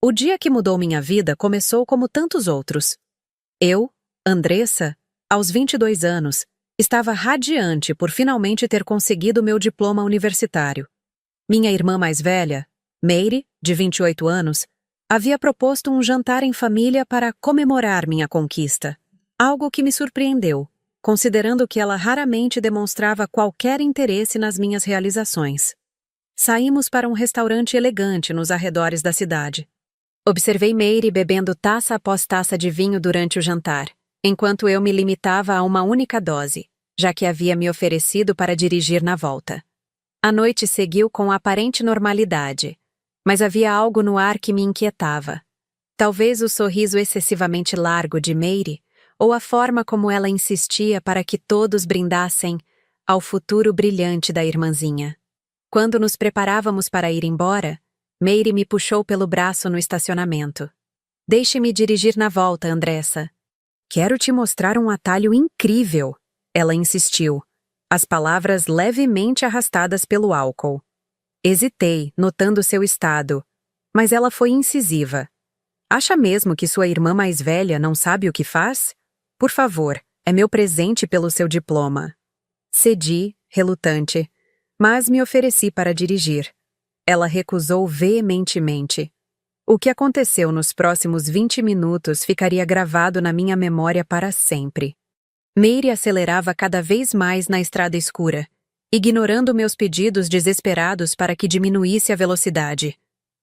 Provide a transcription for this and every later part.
O dia que mudou minha vida começou como tantos outros. Eu, Andressa, aos 22 anos, estava radiante por finalmente ter conseguido meu diploma universitário. Minha irmã mais velha, Meire, de 28 anos, havia proposto um jantar em família para comemorar minha conquista, algo que me surpreendeu, considerando que ela raramente demonstrava qualquer interesse nas minhas realizações. Saímos para um restaurante elegante nos arredores da cidade. Observei Meire bebendo taça após taça de vinho durante o jantar, enquanto eu me limitava a uma única dose, já que havia me oferecido para dirigir na volta. A noite seguiu com aparente normalidade, mas havia algo no ar que me inquietava. Talvez o sorriso excessivamente largo de Meire, ou a forma como ela insistia para que todos brindassem ao futuro brilhante da irmãzinha. Quando nos preparávamos para ir embora, Meire me puxou pelo braço no estacionamento. Deixe-me dirigir na volta, Andressa. Quero te mostrar um atalho incrível, ela insistiu, as palavras levemente arrastadas pelo álcool. Hesitei, notando seu estado, mas ela foi incisiva. Acha mesmo que sua irmã mais velha não sabe o que faz? Por favor, é meu presente pelo seu diploma. Cedi, relutante, mas me ofereci para dirigir. Ela recusou veementemente. O que aconteceu nos próximos 20 minutos ficaria gravado na minha memória para sempre. Meire acelerava cada vez mais na estrada escura, ignorando meus pedidos desesperados para que diminuísse a velocidade.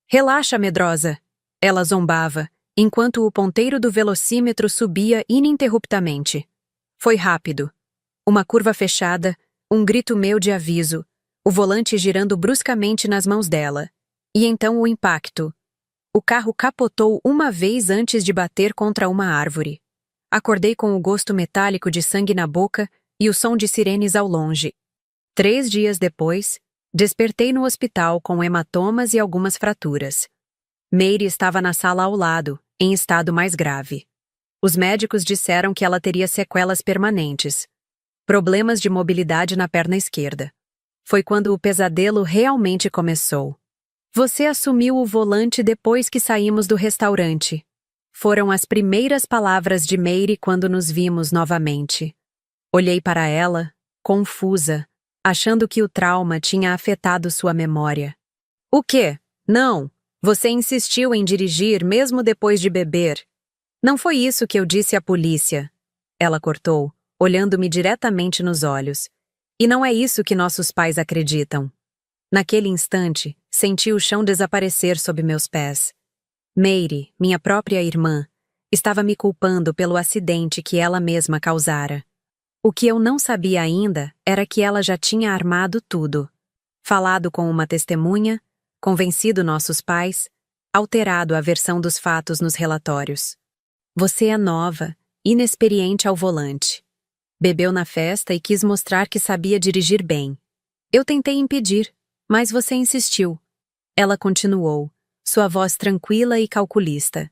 Relaxa, medrosa! Ela zombava, enquanto o ponteiro do velocímetro subia ininterruptamente. Foi rápido. Uma curva fechada, um grito meu de aviso, o volante girando bruscamente nas mãos dela. E então o impacto. O carro capotou uma vez antes de bater contra uma árvore. Acordei com o gosto metálico de sangue na boca e o som de sirenes ao longe. 3 dias depois, despertei no hospital com hematomas e algumas fraturas. Meire estava na sala ao lado, em estado mais grave. Os médicos disseram que ela teria sequelas permanentes. Problemas de mobilidade na perna esquerda. Foi quando o pesadelo realmente começou. Você assumiu o volante depois que saímos do restaurante. Foram as primeiras palavras de Meire quando nos vimos novamente. Olhei para ela, confusa, achando que o trauma tinha afetado sua memória. O quê? Não! Você insistiu em dirigir mesmo depois de beber. Não foi isso que eu disse à polícia. Ela cortou, olhando-me diretamente nos olhos. E não é isso que nossos pais acreditam. Naquele instante, senti o chão desaparecer sob meus pés. Meire, minha própria irmã, estava me culpando pelo acidente que ela mesma causara. O que eu não sabia ainda era que ela já tinha armado tudo. Falado com uma testemunha, convencido nossos pais, alterado a versão dos fatos nos relatórios. Você é nova, inexperiente ao volante. Bebeu na festa e quis mostrar que sabia dirigir bem. Eu tentei impedir, mas você insistiu. Ela continuou, sua voz tranquila e calculista.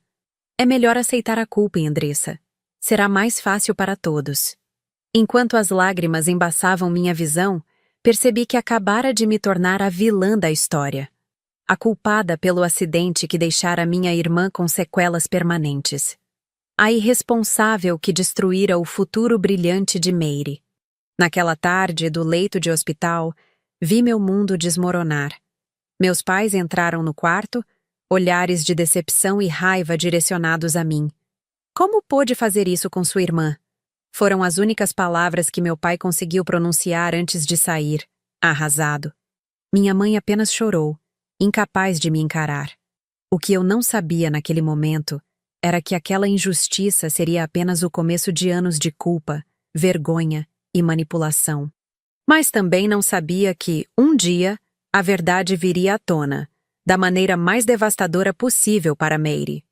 É melhor aceitar a culpa, Andressa. Será mais fácil para todos. Enquanto as lágrimas embaçavam minha visão, percebi que acabara de me tornar a vilã da história. A culpada pelo acidente que deixara minha irmã com sequelas permanentes. A irresponsável que destruíra o futuro brilhante de Meire. Naquela tarde, do leito de hospital, vi meu mundo desmoronar. Meus pais entraram no quarto, olhares de decepção e raiva direcionados a mim. Como pôde fazer isso com sua irmã? Foram as únicas palavras que meu pai conseguiu pronunciar antes de sair, arrasado. Minha mãe apenas chorou, incapaz de me encarar. O que eu não sabia naquele momento era que aquela injustiça seria apenas o começo de anos de culpa, vergonha e manipulação. Mas também não sabia que, um dia, a verdade viria à tona, da maneira mais devastadora possível para Meire.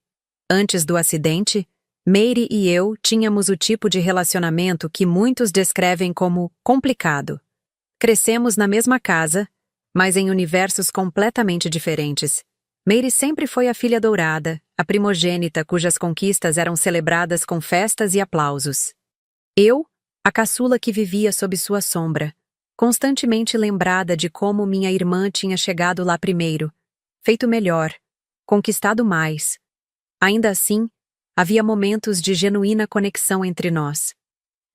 Antes do acidente, Meire e eu tínhamos o tipo de relacionamento que muitos descrevem como complicado. Crescemos na mesma casa, mas em universos completamente diferentes. Meire sempre foi a filha dourada, a primogênita cujas conquistas eram celebradas com festas e aplausos. Eu, a caçula que vivia sob sua sombra, constantemente lembrada de como minha irmã tinha chegado lá primeiro, feito melhor, conquistado mais. Ainda assim, havia momentos de genuína conexão entre nós.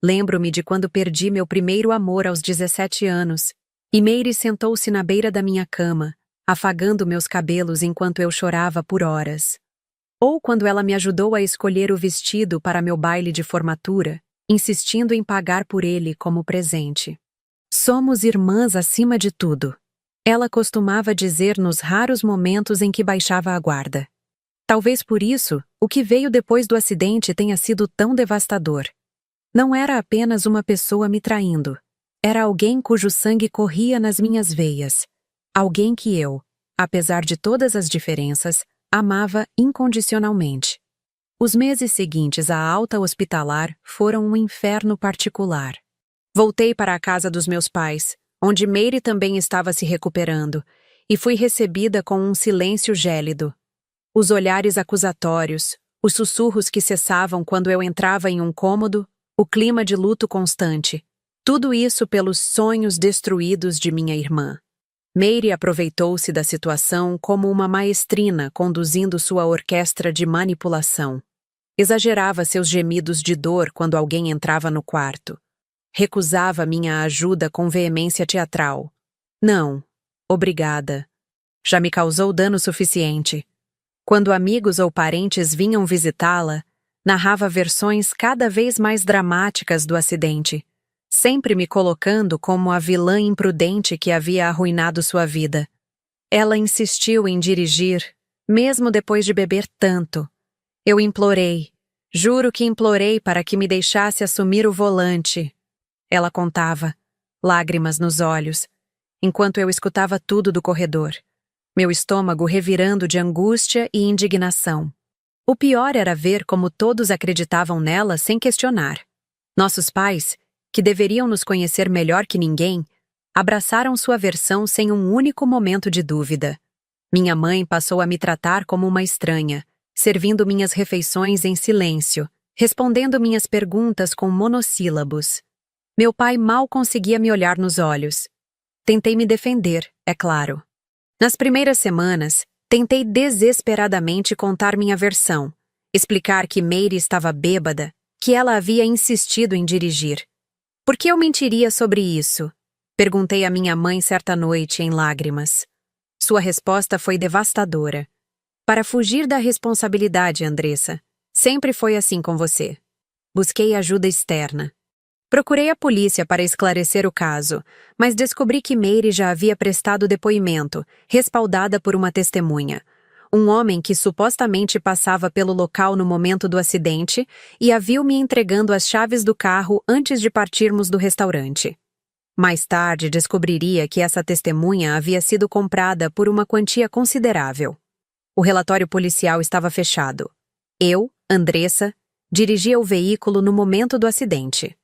Lembro-me de quando perdi meu primeiro amor aos 17 anos, e Meire sentou-se na beira da minha cama, afagando meus cabelos enquanto eu chorava por horas. Ou quando ela me ajudou a escolher o vestido para meu baile de formatura, insistindo em pagar por ele como presente. Somos irmãs acima de tudo. Ela costumava dizer nos raros momentos em que baixava a guarda. Talvez por isso, o que veio depois do acidente tenha sido tão devastador. Não era apenas uma pessoa me traindo. Era alguém cujo sangue corria nas minhas veias. Alguém que eu, apesar de todas as diferenças, amava incondicionalmente. Os meses seguintes à alta hospitalar foram um inferno particular. Voltei para a casa dos meus pais, onde Meire também estava se recuperando, e fui recebida com um silêncio gélido. Os olhares acusatórios, os sussurros que cessavam quando eu entrava em um cômodo, o clima de luto constante, tudo isso pelos sonhos destruídos de minha irmã. Meire aproveitou-se da situação como uma maestrina conduzindo sua orquestra de manipulação. Exagerava seus gemidos de dor quando alguém entrava no quarto. Recusava minha ajuda com veemência teatral. Não, obrigada. Já me causou dano suficiente. Quando amigos ou parentes vinham visitá-la, narrava versões cada vez mais dramáticas do acidente, sempre me colocando como a vilã imprudente que havia arruinado sua vida. Ela insistiu em dirigir, mesmo depois de beber tanto. Eu implorei, juro que implorei para que me deixasse assumir o volante. Ela contava, lágrimas nos olhos, enquanto eu escutava tudo do corredor, meu estômago revirando de angústia e indignação. O pior era ver como todos acreditavam nela sem questionar. Nossos pais, que deveriam nos conhecer melhor que ninguém, abraçaram sua versão sem um único momento de dúvida. Minha mãe passou a me tratar como uma estranha, servindo minhas refeições em silêncio, respondendo minhas perguntas com monossílabos. Meu pai mal conseguia me olhar nos olhos. Tentei me defender, é claro. Nas primeiras semanas, tentei desesperadamente contar minha versão, explicar que Meire estava bêbada, que ela havia insistido em dirigir. Por que eu mentiria sobre isso? Perguntei à minha mãe certa noite em lágrimas. Sua resposta foi devastadora. Para fugir da responsabilidade, Andressa. Sempre foi assim com você. Busquei ajuda externa. Procurei a polícia para esclarecer o caso, mas descobri que Meire já havia prestado depoimento, respaldada por uma testemunha. Um homem que supostamente passava pelo local no momento do acidente e a viu me entregando as chaves do carro antes de partirmos do restaurante. Mais tarde descobriria que essa testemunha havia sido comprada por uma quantia considerável. O relatório policial estava fechado. Eu, Andressa, dirigia o veículo no momento do acidente.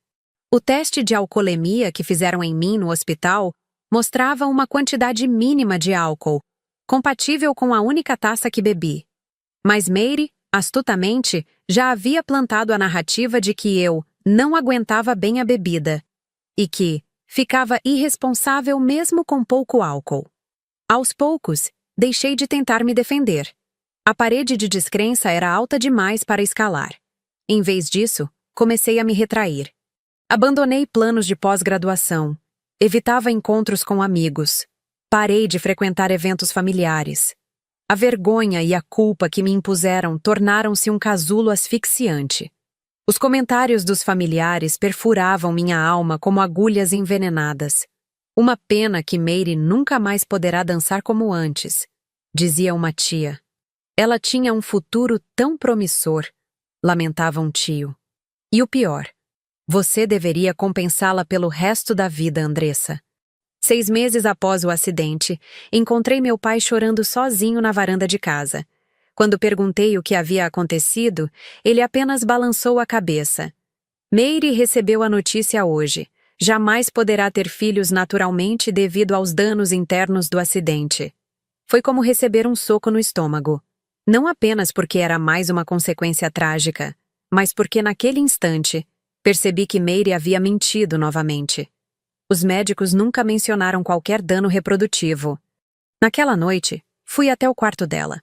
O teste de alcoolemia que fizeram em mim no hospital mostrava uma quantidade mínima de álcool, compatível com a única taça que bebi. Mas Meire, astutamente, já havia plantado a narrativa de que eu não aguentava bem a bebida e que ficava irresponsável mesmo com pouco álcool. Aos poucos, deixei de tentar me defender. A parede de descrença era alta demais para escalar. Em vez disso, comecei a me retrair. Abandonei planos de pós-graduação. Evitava encontros com amigos. Parei de frequentar eventos familiares. A vergonha e a culpa que me impuseram tornaram-se um casulo asfixiante. Os comentários dos familiares perfuravam minha alma como agulhas envenenadas. Uma pena que Meire nunca mais poderá dançar como antes, dizia uma tia. Ela tinha um futuro tão promissor, lamentava um tio. E o pior, você deveria compensá-la pelo resto da vida, Andressa. 6 meses após o acidente, encontrei meu pai chorando sozinho na varanda de casa. Quando perguntei o que havia acontecido, ele apenas balançou a cabeça. Meire recebeu a notícia hoje. Jamais poderá ter filhos naturalmente devido aos danos internos do acidente. Foi como receber um soco no estômago. Não apenas porque era mais uma consequência trágica, mas porque naquele instante, percebi que Meire havia mentido novamente. Os médicos nunca mencionaram qualquer dano reprodutivo. Naquela noite, fui até o quarto dela.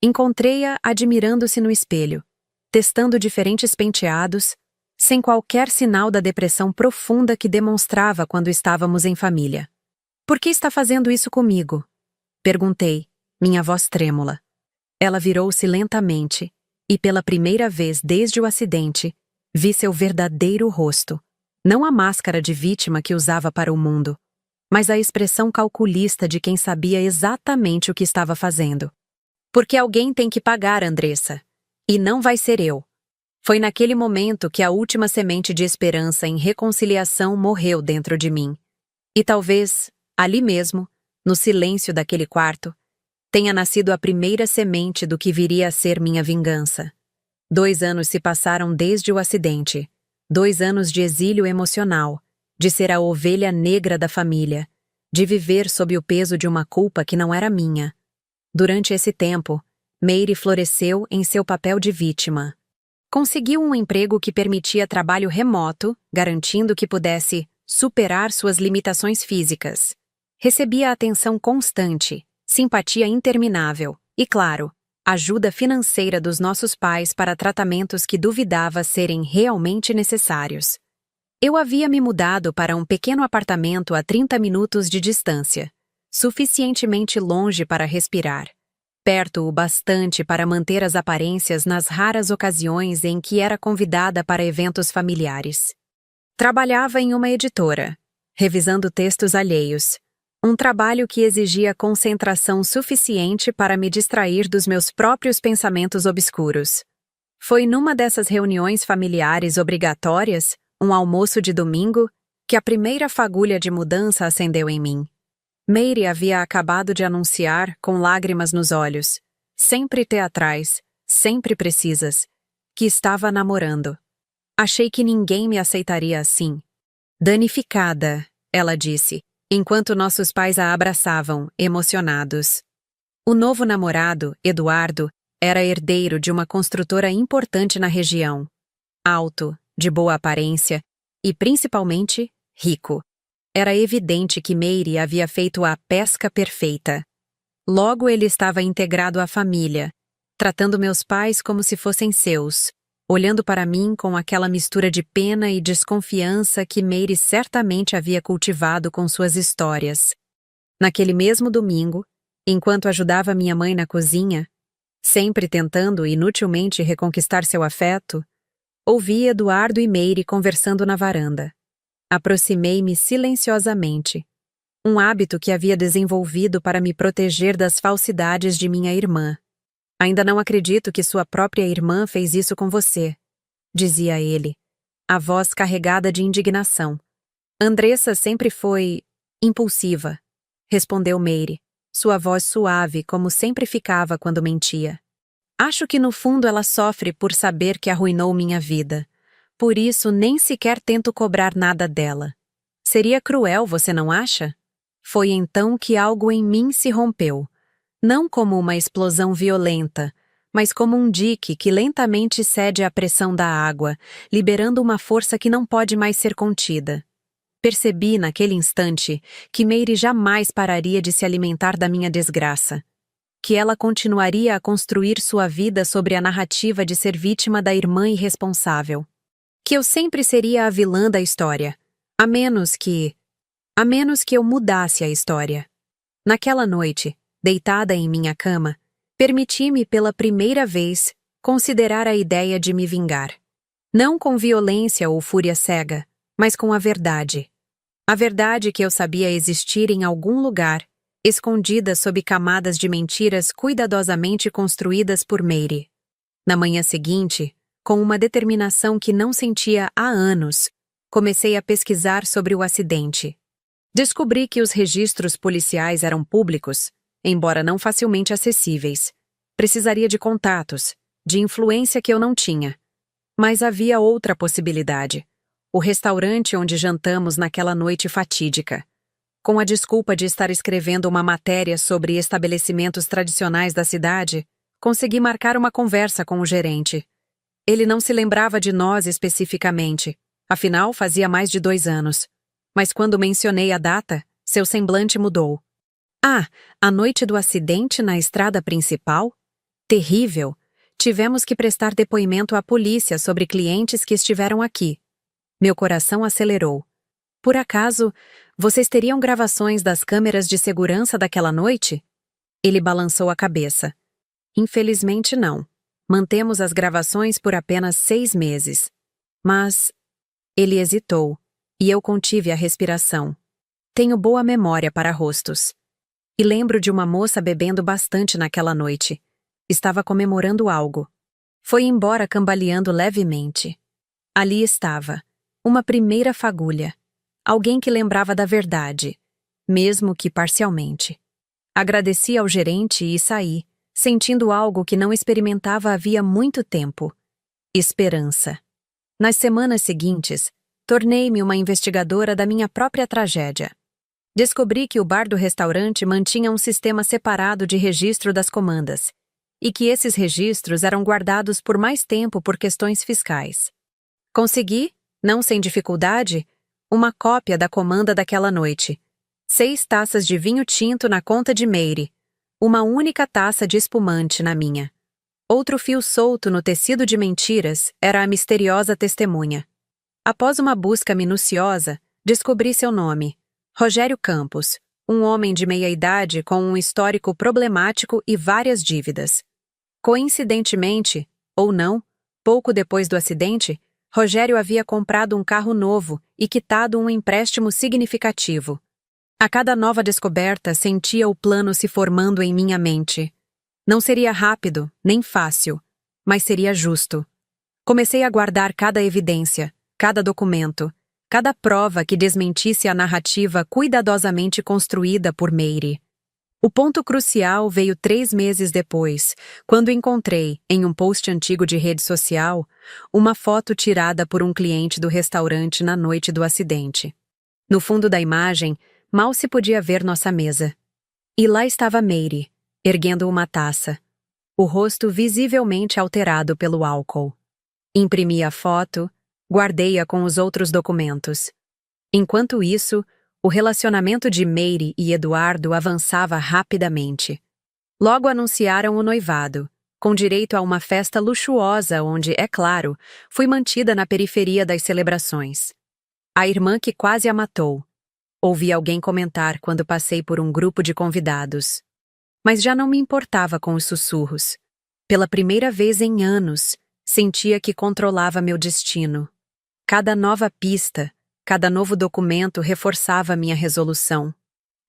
Encontrei-a admirando-se no espelho, testando diferentes penteados, sem qualquer sinal da depressão profunda que demonstrava quando estávamos em família. "Por que está fazendo isso comigo?" perguntei, minha voz trêmula. Ela virou-se lentamente, e pela primeira vez desde o acidente, vi seu verdadeiro rosto. Não a máscara de vítima que usava para o mundo, mas a expressão calculista de quem sabia exatamente o que estava fazendo. "Porque alguém tem que pagar, Andressa. E não vai ser eu." Foi naquele momento que a última semente de esperança em reconciliação morreu dentro de mim. E talvez, ali mesmo, no silêncio daquele quarto, tenha nascido a primeira semente do que viria a ser minha vingança. 2 anos se passaram desde o acidente. 2 anos de exílio emocional, de ser a ovelha negra da família, de viver sob o peso de uma culpa que não era minha. Durante esse tempo, Meire floresceu em seu papel de vítima. Conseguiu um emprego que permitia trabalho remoto, garantindo que pudesse superar suas limitações físicas. Recebia atenção constante, simpatia interminável e, claro, ajuda financeira dos nossos pais para tratamentos que duvidava serem realmente necessários. Eu havia me mudado para um pequeno apartamento a 30 minutos de distância, suficientemente longe para respirar, perto o bastante para manter as aparências nas raras ocasiões em que era convidada para eventos familiares. Trabalhava em uma editora, revisando textos alheios, um trabalho que exigia concentração suficiente para me distrair dos meus próprios pensamentos obscuros. Foi numa dessas reuniões familiares obrigatórias, um almoço de domingo, que a primeira fagulha de mudança acendeu em mim. Meire havia acabado de anunciar, com lágrimas nos olhos, sempre teatrais, sempre precisas, que estava namorando. Achei que ninguém me aceitaria assim. "Danificada", ela disse, enquanto nossos pais a abraçavam, emocionados. O novo namorado, Eduardo, era herdeiro de uma construtora importante na região. Alto, de boa aparência e, principalmente, rico. Era evidente que Meire havia feito a pesca perfeita. Logo ele estava integrado à família, tratando meus pais como se fossem seus, olhando para mim com aquela mistura de pena e desconfiança que Meire certamente havia cultivado com suas histórias. Naquele mesmo domingo, enquanto ajudava minha mãe na cozinha, sempre tentando inutilmente reconquistar seu afeto, ouvi Eduardo e Meire conversando na varanda. Aproximei-me silenciosamente, um hábito que havia desenvolvido para me proteger das falsidades de minha irmã. "Ainda não acredito que sua própria irmã fez isso com você", dizia ele, a voz carregada de indignação. "Andressa sempre foi impulsiva", respondeu Meire, sua voz suave como sempre ficava quando mentia. "Acho que no fundo ela sofre por saber que arruinou minha vida. Por isso, nem sequer tento cobrar nada dela. Seria cruel, você não acha?" Foi então que algo em mim se rompeu. Não como uma explosão violenta, mas como um dique que lentamente cede à pressão da água, liberando uma força que não pode mais ser contida. Percebi, naquele instante, que Meire jamais pararia de se alimentar da minha desgraça. Que ela continuaria a construir sua vida sobre a narrativa de ser vítima da irmã irresponsável. Que eu sempre seria a vilã da história, a menos que eu mudasse a história. Naquela noite, deitada em minha cama, permiti-me pela primeira vez considerar a ideia de me vingar. Não com violência ou fúria cega, mas com a verdade. A verdade que eu sabia existir em algum lugar, escondida sob camadas de mentiras cuidadosamente construídas por Meire. Na manhã seguinte, com uma determinação que não sentia há anos, comecei a pesquisar sobre o acidente. Descobri que os registros policiais eram públicos, embora não facilmente acessíveis. Precisaria de contatos, de influência que eu não tinha. Mas havia outra possibilidade: o restaurante onde jantamos naquela noite fatídica. Com a desculpa de estar escrevendo uma matéria sobre estabelecimentos tradicionais da cidade, consegui marcar uma conversa com o gerente. Ele não se lembrava de nós especificamente, afinal fazia mais de 2 anos. Mas quando mencionei a data, seu semblante mudou. "Ah, a noite do acidente na estrada principal?" Terrível! Tivemos que prestar depoimento à polícia sobre clientes que estiveram aqui. Meu coração acelerou. Por acaso, vocês teriam gravações das câmeras de segurança daquela noite? Ele balançou a cabeça. Infelizmente não. Mantemos as gravações por apenas 6 meses. Mas... Ele hesitou, e eu contive a respiração. Tenho boa memória para rostos. E lembro de uma moça bebendo bastante naquela noite. Estava comemorando algo. Foi embora cambaleando levemente. Ali estava, uma primeira fagulha. Alguém que lembrava da verdade, mesmo que parcialmente. Agradeci ao gerente e saí, sentindo algo que não experimentava havia muito tempo. Esperança. Nas semanas seguintes, tornei-me uma investigadora da minha própria tragédia. Descobri que o bar do restaurante mantinha um sistema separado de registro das comandas, e que esses registros eram guardados por mais tempo por questões fiscais. Consegui, não sem dificuldade, uma cópia da comanda daquela noite. 6 taças de vinho tinto na conta de Meire, uma única taça de espumante na minha. Outro fio solto no tecido de mentiras era a misteriosa testemunha. Após uma busca minuciosa, descobri seu nome, Rogério Campos, um homem de meia-idade com um histórico problemático e várias dívidas. Coincidentemente, ou não, pouco depois do acidente, Rogério havia comprado um carro novo e quitado um empréstimo significativo. A cada nova descoberta sentia o plano se formando em minha mente. Não seria rápido, nem fácil, mas seria justo. Comecei a guardar cada evidência, cada documento, cada prova que desmentisse a narrativa cuidadosamente construída por Meire. O ponto crucial veio 3 meses depois, quando encontrei, em um post antigo de rede social, uma foto tirada por um cliente do restaurante na noite do acidente. No fundo da imagem, mal se podia ver nossa mesa. E lá estava Meire, erguendo uma taça, o rosto visivelmente alterado pelo álcool. Imprimi a foto, guardei-a com os outros documentos. Enquanto isso, o relacionamento de Meire e Eduardo avançava rapidamente. Logo anunciaram o noivado, com direito a uma festa luxuosa onde, é claro, fui mantida na periferia das celebrações. A irmã que quase a matou. Ouvi alguém comentar quando passei por um grupo de convidados. Mas já não me importava com os sussurros. Pela primeira vez em anos, sentia que controlava meu destino. Cada nova pista, cada novo documento reforçava minha resolução.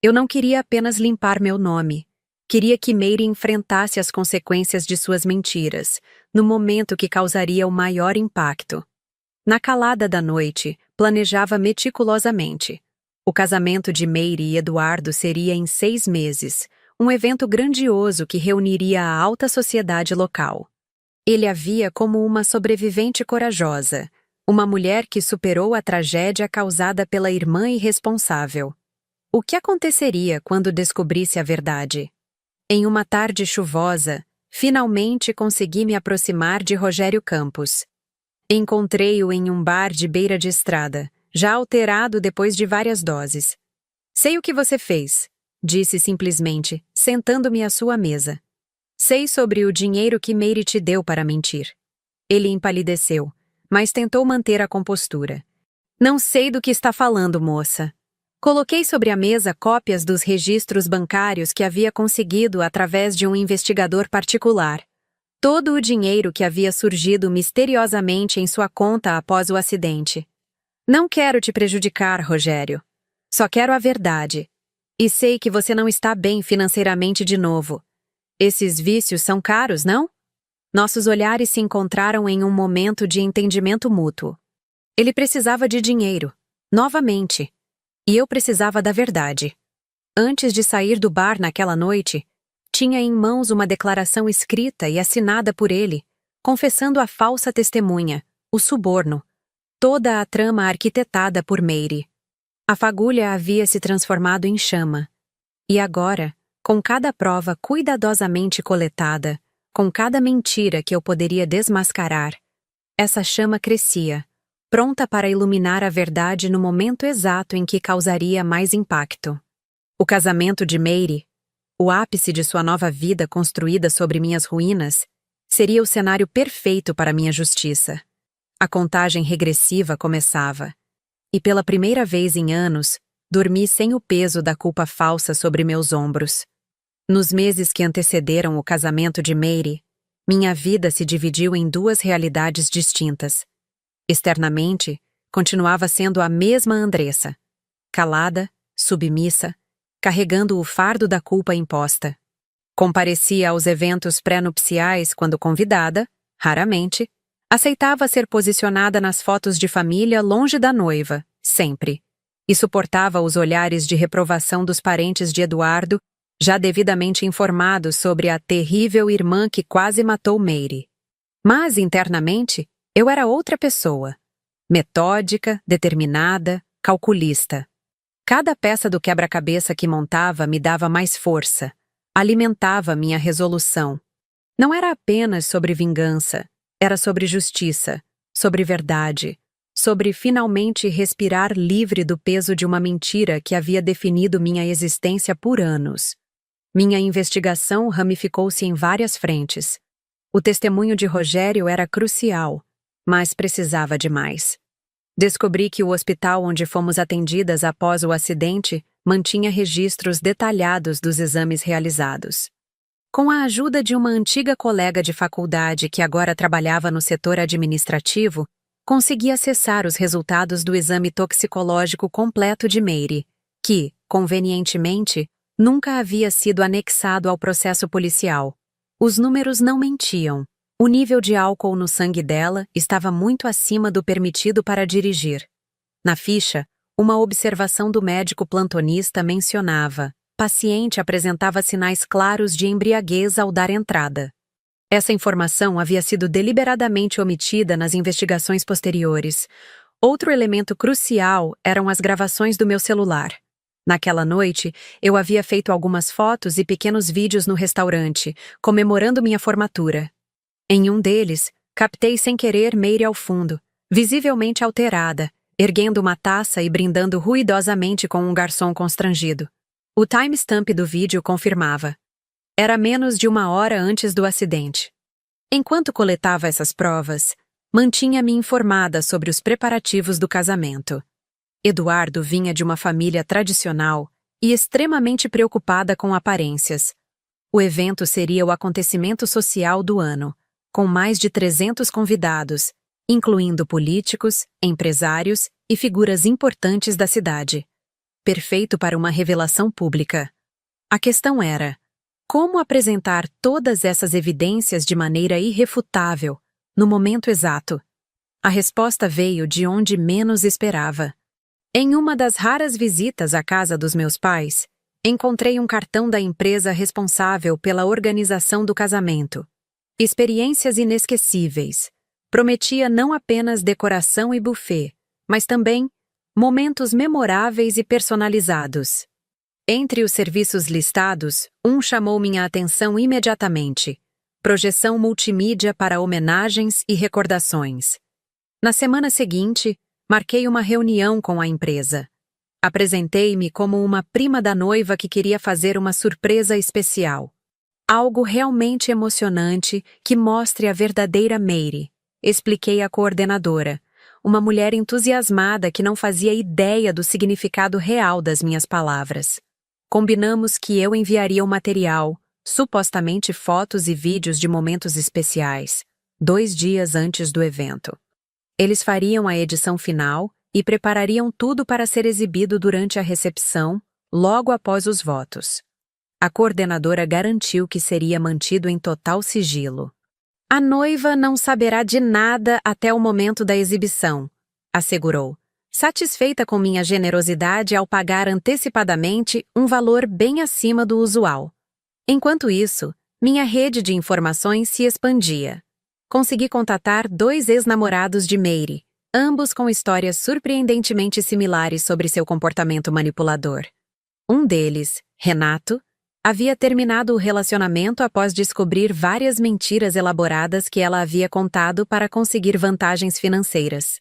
Eu não queria apenas limpar meu nome. Queria que Meire enfrentasse as consequências de suas mentiras, no momento que causaria o maior impacto. Na calada da noite, planejava meticulosamente. O casamento de Meire e Eduardo seria em 6 meses, um evento grandioso que reuniria a alta sociedade local. Ele a via como uma sobrevivente corajosa, uma mulher que superou a tragédia causada pela irmã irresponsável. O que aconteceria quando descobrisse a verdade? Em uma tarde chuvosa, finalmente consegui me aproximar de Rogério Campos. Encontrei-o em um bar de beira de estrada, já alterado depois de várias doses. Sei o que você fez, disse simplesmente, sentando-me à sua mesa. Sei sobre o dinheiro que Meire te deu para mentir. Ele empalideceu, mas tentou manter a compostura. Não sei do que está falando, moça. Coloquei sobre a mesa cópias dos registros bancários que havia conseguido através de um investigador particular. Todo o dinheiro que havia surgido misteriosamente em sua conta após o acidente. Não quero te prejudicar, Rogério. Só quero a verdade. E sei que você não está bem financeiramente de novo. Esses vícios são caros, não? Nossos olhares se encontraram em um momento de entendimento mútuo. Ele precisava de dinheiro, novamente. E eu precisava da verdade. Antes de sair do bar naquela noite, tinha em mãos uma declaração escrita e assinada por ele, confessando a falsa testemunha, o suborno, toda a trama arquitetada por Meire. A fagulha havia se transformado em chama. E agora, com cada prova cuidadosamente coletada, com cada mentira que eu poderia desmascarar, essa chama crescia, pronta para iluminar a verdade no momento exato em que causaria mais impacto. O casamento de Meire, o ápice de sua nova vida construída sobre minhas ruínas, seria o cenário perfeito para minha justiça. A contagem regressiva começava. E pela primeira vez em anos, dormi sem o peso da culpa falsa sobre meus ombros. Nos meses que antecederam o casamento de Mary, minha vida se dividiu em duas realidades distintas. Externamente, continuava sendo a mesma Andressa, calada, submissa, carregando o fardo da culpa imposta. Comparecia aos eventos pré-nupciais quando convidada, raramente, aceitava ser posicionada nas fotos de família longe da noiva, sempre, e suportava os olhares de reprovação dos parentes de Eduardo, já devidamente informados sobre a terrível irmã que quase matou Mary. Mas, internamente, eu era outra pessoa. Metódica, determinada, calculista. Cada peça do quebra-cabeça que montava me dava mais força, alimentava minha resolução. Não era apenas sobre vingança, era sobre justiça, sobre verdade, sobre finalmente respirar livre do peso de uma mentira que havia definido minha existência por anos. Minha investigação ramificou-se em várias frentes. O testemunho de Rogério era crucial, mas precisava de mais. Descobri que o hospital onde fomos atendidas após o acidente mantinha registros detalhados dos exames realizados. Com a ajuda de uma antiga colega de faculdade que agora trabalhava no setor administrativo, consegui acessar os resultados do exame toxicológico completo de Mary, que, convenientemente, nunca havia sido anexado ao processo policial. Os números não mentiam. O nível de álcool no sangue dela estava muito acima do permitido para dirigir. Na ficha, uma observação do médico plantonista mencionava: paciente apresentava sinais claros de embriaguez ao dar entrada. Essa informação havia sido deliberadamente omitida nas investigações posteriores. Outro elemento crucial eram as gravações do meu celular. Naquela noite, eu havia feito algumas fotos e pequenos vídeos no restaurante, comemorando minha formatura. Em um deles, captei sem querer Mary ao fundo, visivelmente alterada, erguendo uma taça e brindando ruidosamente com um garçom constrangido. O timestamp do vídeo confirmava. Era menos de 1 hora antes do acidente. Enquanto coletava essas provas, mantinha-me informada sobre os preparativos do casamento. Eduardo vinha de uma família tradicional e extremamente preocupada com aparências. O evento seria o acontecimento social do ano, com mais de 300 convidados, incluindo políticos, empresários e figuras importantes da cidade. Perfeito para uma revelação pública. A questão era: como apresentar todas essas evidências de maneira irrefutável, no momento exato? A resposta veio de onde menos esperava. Em uma das raras visitas à casa dos meus pais, encontrei um cartão da empresa responsável pela organização do casamento. Experiências inesquecíveis. Prometia não apenas decoração e buffet, mas também momentos memoráveis e personalizados. Entre os serviços listados, um chamou minha atenção imediatamente: projeção multimídia para homenagens e recordações. Na semana seguinte, marquei uma reunião com a empresa. Apresentei-me como uma prima da noiva que queria fazer uma surpresa especial. Algo realmente emocionante que mostre a verdadeira Mary, expliquei à coordenadora, uma mulher entusiasmada que não fazia ideia do significado real das minhas palavras. Combinamos que eu enviaria o material, supostamente fotos e vídeos de momentos especiais, 2 dias antes do evento. Eles fariam a edição final e preparariam tudo para ser exibido durante a recepção, logo após os votos. A coordenadora garantiu que seria mantido em total sigilo. A noiva não saberá de nada até o momento da exibição, assegurou, satisfeita com minha generosidade ao pagar antecipadamente um valor bem acima do usual. Enquanto isso, minha rede de informações se expandia. Consegui contatar 2 ex-namorados de Mary, ambos com histórias surpreendentemente similares sobre seu comportamento manipulador. Um deles, Renato, havia terminado o relacionamento após descobrir várias mentiras elaboradas que ela havia contado para conseguir vantagens financeiras.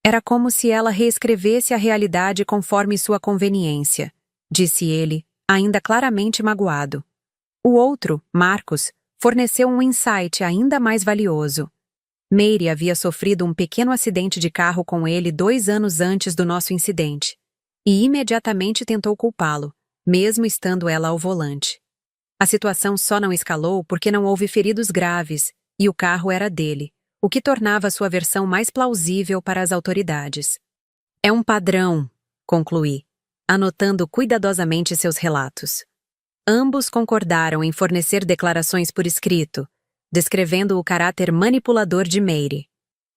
Era como se ela reescrevesse a realidade conforme sua conveniência, disse ele, ainda claramente magoado. O outro, Marcos, forneceu um insight ainda mais valioso. Mary havia sofrido um pequeno acidente de carro com ele 2 anos antes do nosso incidente, e imediatamente tentou culpá-lo, mesmo estando ela ao volante. A situação só não escalou porque não houve feridos graves, e o carro era dele, o que tornava sua versão mais plausível para as autoridades. É um padrão, concluí, anotando cuidadosamente seus relatos. Ambos concordaram em fornecer declarações por escrito, descrevendo o caráter manipulador de Mary.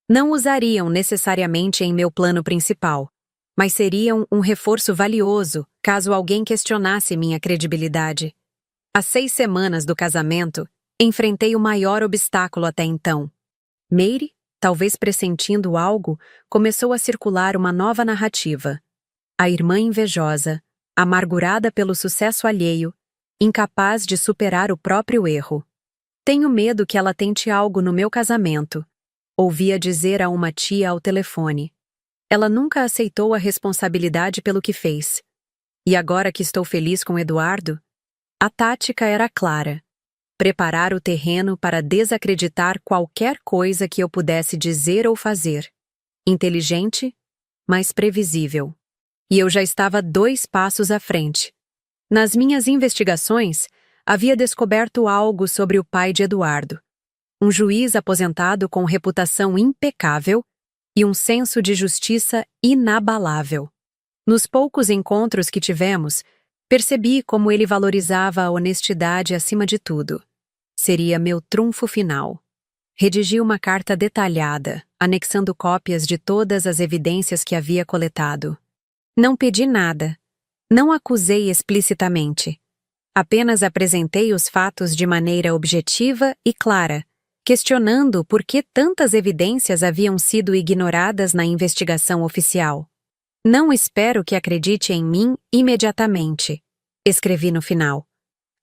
Não usariam necessariamente em meu plano principal, mas seriam um reforço valioso caso alguém questionasse minha credibilidade. Às 6 semanas do casamento, enfrentei o maior obstáculo até então. Mary, talvez pressentindo algo, começou a circular uma nova narrativa. A irmã invejosa, amargurada pelo sucesso alheio, incapaz de superar o próprio erro. Tenho medo que ela tente algo no meu casamento, ouvia dizer a uma tia ao telefone. Ela nunca aceitou a responsabilidade pelo que fez. E agora que estou feliz com Eduardo, a tática era clara: preparar o terreno para desacreditar qualquer coisa que eu pudesse dizer ou fazer. Inteligente, mas previsível. E eu já estava 2 passos à frente. Nas minhas investigações, havia descoberto algo sobre o pai de Eduardo. Um juiz aposentado com reputação impecável e um senso de justiça inabalável. Nos poucos encontros que tivemos, percebi como ele valorizava a honestidade acima de tudo. Seria meu trunfo final. Redigi uma carta detalhada, anexando cópias de todas as evidências que havia coletado. Não pedi nada. Não acusei explicitamente. Apenas apresentei os fatos de maneira objetiva e clara, questionando por que tantas evidências haviam sido ignoradas na investigação oficial. Não espero que acredite em mim imediatamente, escrevi no final.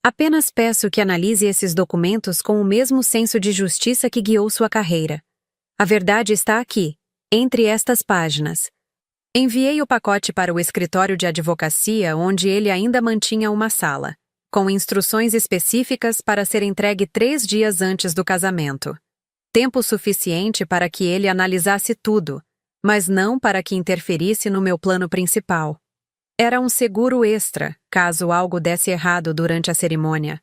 Apenas peço que analise esses documentos com o mesmo senso de justiça que guiou sua carreira. A verdade está aqui, entre estas páginas. Enviei o pacote para o escritório de advocacia, onde ele ainda mantinha uma sala, com instruções específicas para ser entregue 3 dias antes do casamento. Tempo suficiente para que ele analisasse tudo, mas não para que interferisse no meu plano principal. Era um seguro extra, caso algo desse errado durante a cerimônia.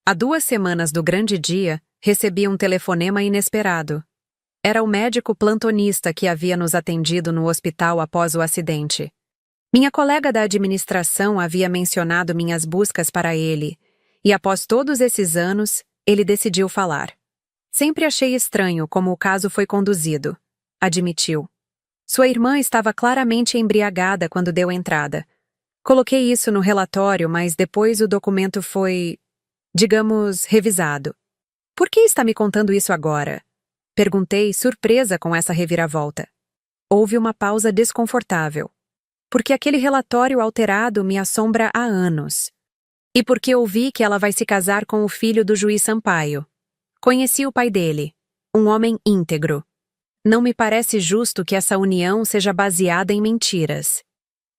Há 2 semanas do grande dia, recebi um telefonema inesperado. Era o médico plantonista que havia nos atendido no hospital após o acidente. Minha colega da administração havia mencionado minhas buscas para ele, e após todos esses anos, ele decidiu falar. Sempre achei estranho como o caso foi conduzido, admitiu. Sua irmã estava claramente embriagada quando deu entrada. Coloquei isso no relatório, mas depois o documento foi, digamos, revisado. Por que está me contando isso agora? Perguntei, surpresa com essa reviravolta. Houve uma pausa desconfortável. Porque aquele relatório alterado me assombra há anos. E porque ouvi que ela vai se casar com o filho do juiz Sampaio. Conheci o pai dele, um homem íntegro. Não me parece justo que essa união seja baseada em mentiras.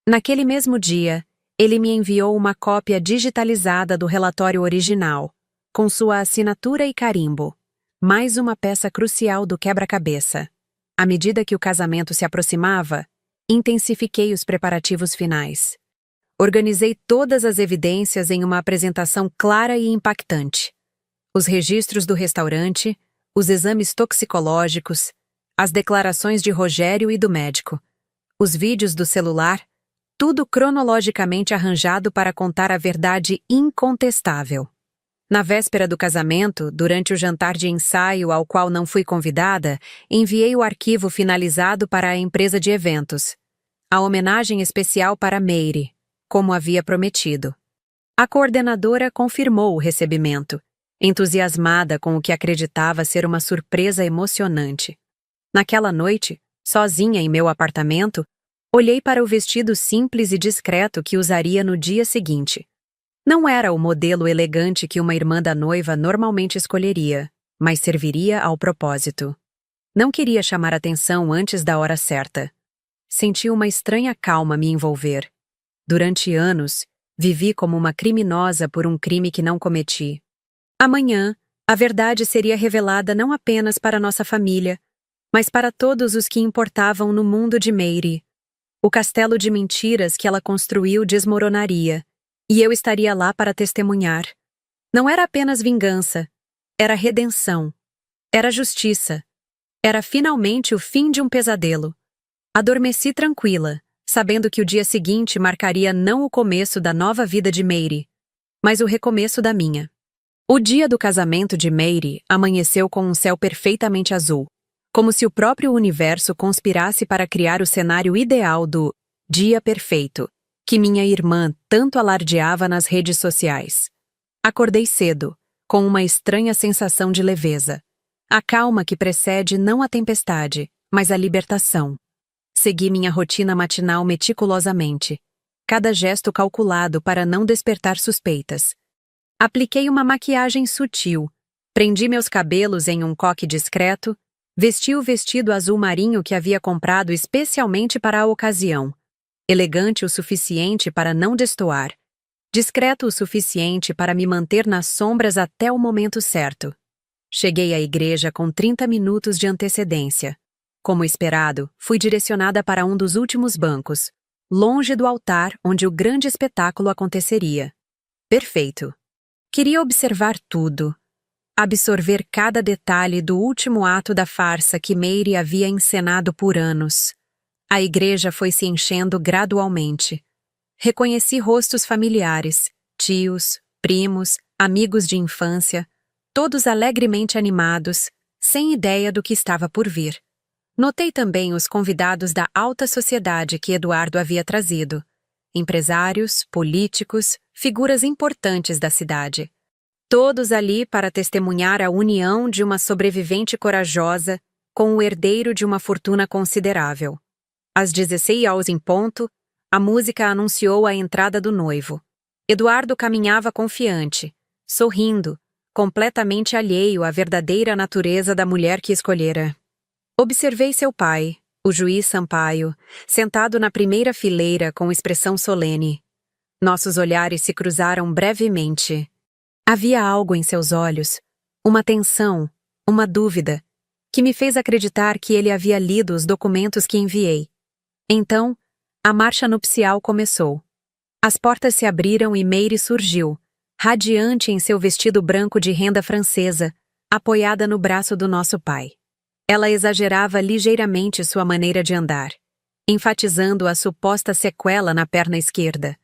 Naquele mesmo dia, ele me enviou uma cópia digitalizada do relatório original, com sua assinatura e carimbo. Mais uma peça crucial do quebra-cabeça. À medida que o casamento se aproximava, intensifiquei os preparativos finais. Organizei todas as evidências em uma apresentação clara e impactante. Os registros do restaurante, os exames toxicológicos, as declarações de Rogério e do médico, os vídeos do celular, tudo cronologicamente arranjado para contar a verdade incontestável. Na véspera do casamento, durante o jantar de ensaio ao qual não fui convidada, enviei o arquivo finalizado para a empresa de eventos. A homenagem especial para Mary, como havia prometido. A coordenadora confirmou o recebimento, entusiasmada com o que acreditava ser uma surpresa emocionante. Naquela noite, sozinha em meu apartamento, olhei para o vestido simples e discreto que usaria no dia seguinte. Não era o modelo elegante que uma irmã da noiva normalmente escolheria, mas serviria ao propósito. Não queria chamar atenção antes da hora certa. Senti uma estranha calma me envolver. Durante anos, vivi como uma criminosa por um crime que não cometi. Amanhã, a verdade seria revelada não apenas para nossa família, mas para todos os que importavam no mundo de Mary. O castelo de mentiras que ela construiu desmoronaria, e eu estaria lá para testemunhar. Não era apenas vingança, era redenção, era justiça, era finalmente o fim de um pesadelo. Adormeci tranquila, sabendo que o dia seguinte marcaria não o começo da nova vida de Mary, mas o recomeço da minha. O dia do casamento de Mary amanheceu com um céu perfeitamente azul, como se o próprio universo conspirasse para criar o cenário ideal do dia perfeito, que minha irmã tanto alardeava nas redes sociais. Acordei cedo, com uma estranha sensação de leveza. A calma que precede não a tempestade, mas a libertação. Segui minha rotina matinal meticulosamente, cada gesto calculado para não despertar suspeitas. Apliquei uma maquiagem sutil, prendi meus cabelos em um coque discreto, vesti o vestido azul marinho que havia comprado especialmente para a ocasião, elegante o suficiente para não destoar, discreto o suficiente para me manter nas sombras até o momento certo. Cheguei à igreja com 30 minutos de antecedência. Como esperado, fui direcionada para um dos últimos bancos, longe do altar onde o grande espetáculo aconteceria. Perfeito. Queria observar tudo, absorver cada detalhe do último ato da farsa que Mary havia encenado por anos. A igreja foi se enchendo gradualmente. Reconheci rostos familiares, tios, primos, amigos de infância, todos alegremente animados, sem ideia do que estava por vir. Notei também os convidados da alta sociedade que Eduardo havia trazido. Empresários, políticos, figuras importantes da cidade. Todos ali para testemunhar a união de uma sobrevivente corajosa com o herdeiro de uma fortuna considerável. Às 16h em ponto, a música anunciou a entrada do noivo. Eduardo caminhava confiante, sorrindo, completamente alheio à verdadeira natureza da mulher que escolhera. Observei seu pai, o juiz Sampaio, sentado na primeira fileira com expressão solene. Nossos olhares se cruzaram brevemente. Havia algo em seus olhos, uma tensão, uma dúvida, que me fez acreditar que ele havia lido os documentos que enviei. Então, a marcha nupcial começou. As portas se abriram e Mary surgiu, radiante em seu vestido branco de renda francesa, apoiada no braço do nosso pai. Ela exagerava ligeiramente sua maneira de andar, enfatizando a suposta sequela na perna esquerda.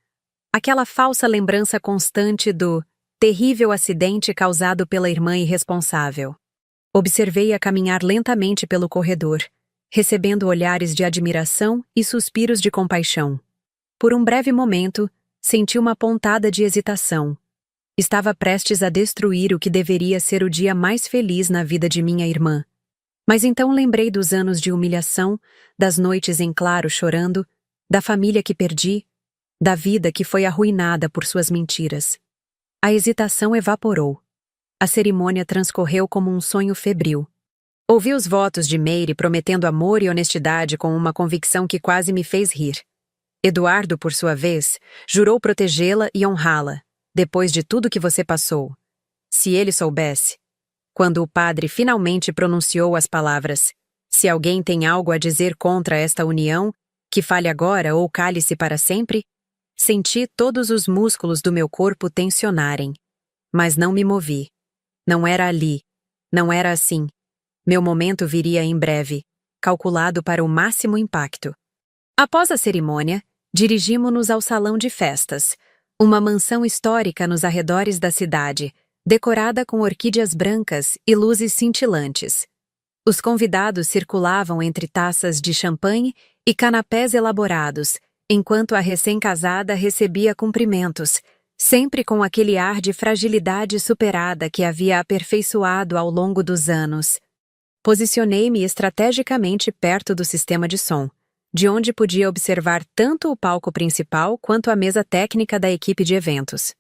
Aquela falsa lembrança constante do terrível acidente causado pela irmã irresponsável. Observei-a caminhar lentamente pelo corredor, recebendo olhares de admiração e suspiros de compaixão. Por um breve momento, senti uma pontada de hesitação. Estava prestes a destruir o que deveria ser o dia mais feliz na vida de minha irmã. Mas então lembrei dos anos de humilhação, das noites em claro chorando, da família que perdi, da vida que foi arruinada por suas mentiras. A hesitação evaporou. A cerimônia transcorreu como um sonho febril. Ouvi os votos de Mary prometendo amor e honestidade com uma convicção que quase me fez rir. Eduardo, por sua vez, jurou protegê-la e honrá-la, depois de tudo que você passou. Se ele soubesse. Quando o padre finalmente pronunciou as palavras, se alguém tem algo a dizer contra esta união, que fale agora ou cale-se para sempre, senti todos os músculos do meu corpo tensionarem. Mas não me movi. Não era ali. Não era assim. Meu momento viria em breve, calculado para o máximo impacto. Após a cerimônia, dirigimo-nos ao salão de festas, uma mansão histórica nos arredores da cidade, decorada com orquídeas brancas e luzes cintilantes. Os convidados circulavam entre taças de champanhe e canapés elaborados, enquanto a recém-casada recebia cumprimentos, sempre com aquele ar de fragilidade superada que havia aperfeiçoado ao longo dos anos. Posicionei-me estrategicamente perto do sistema de som, de onde podia observar tanto o palco principal quanto a mesa técnica da equipe de eventos.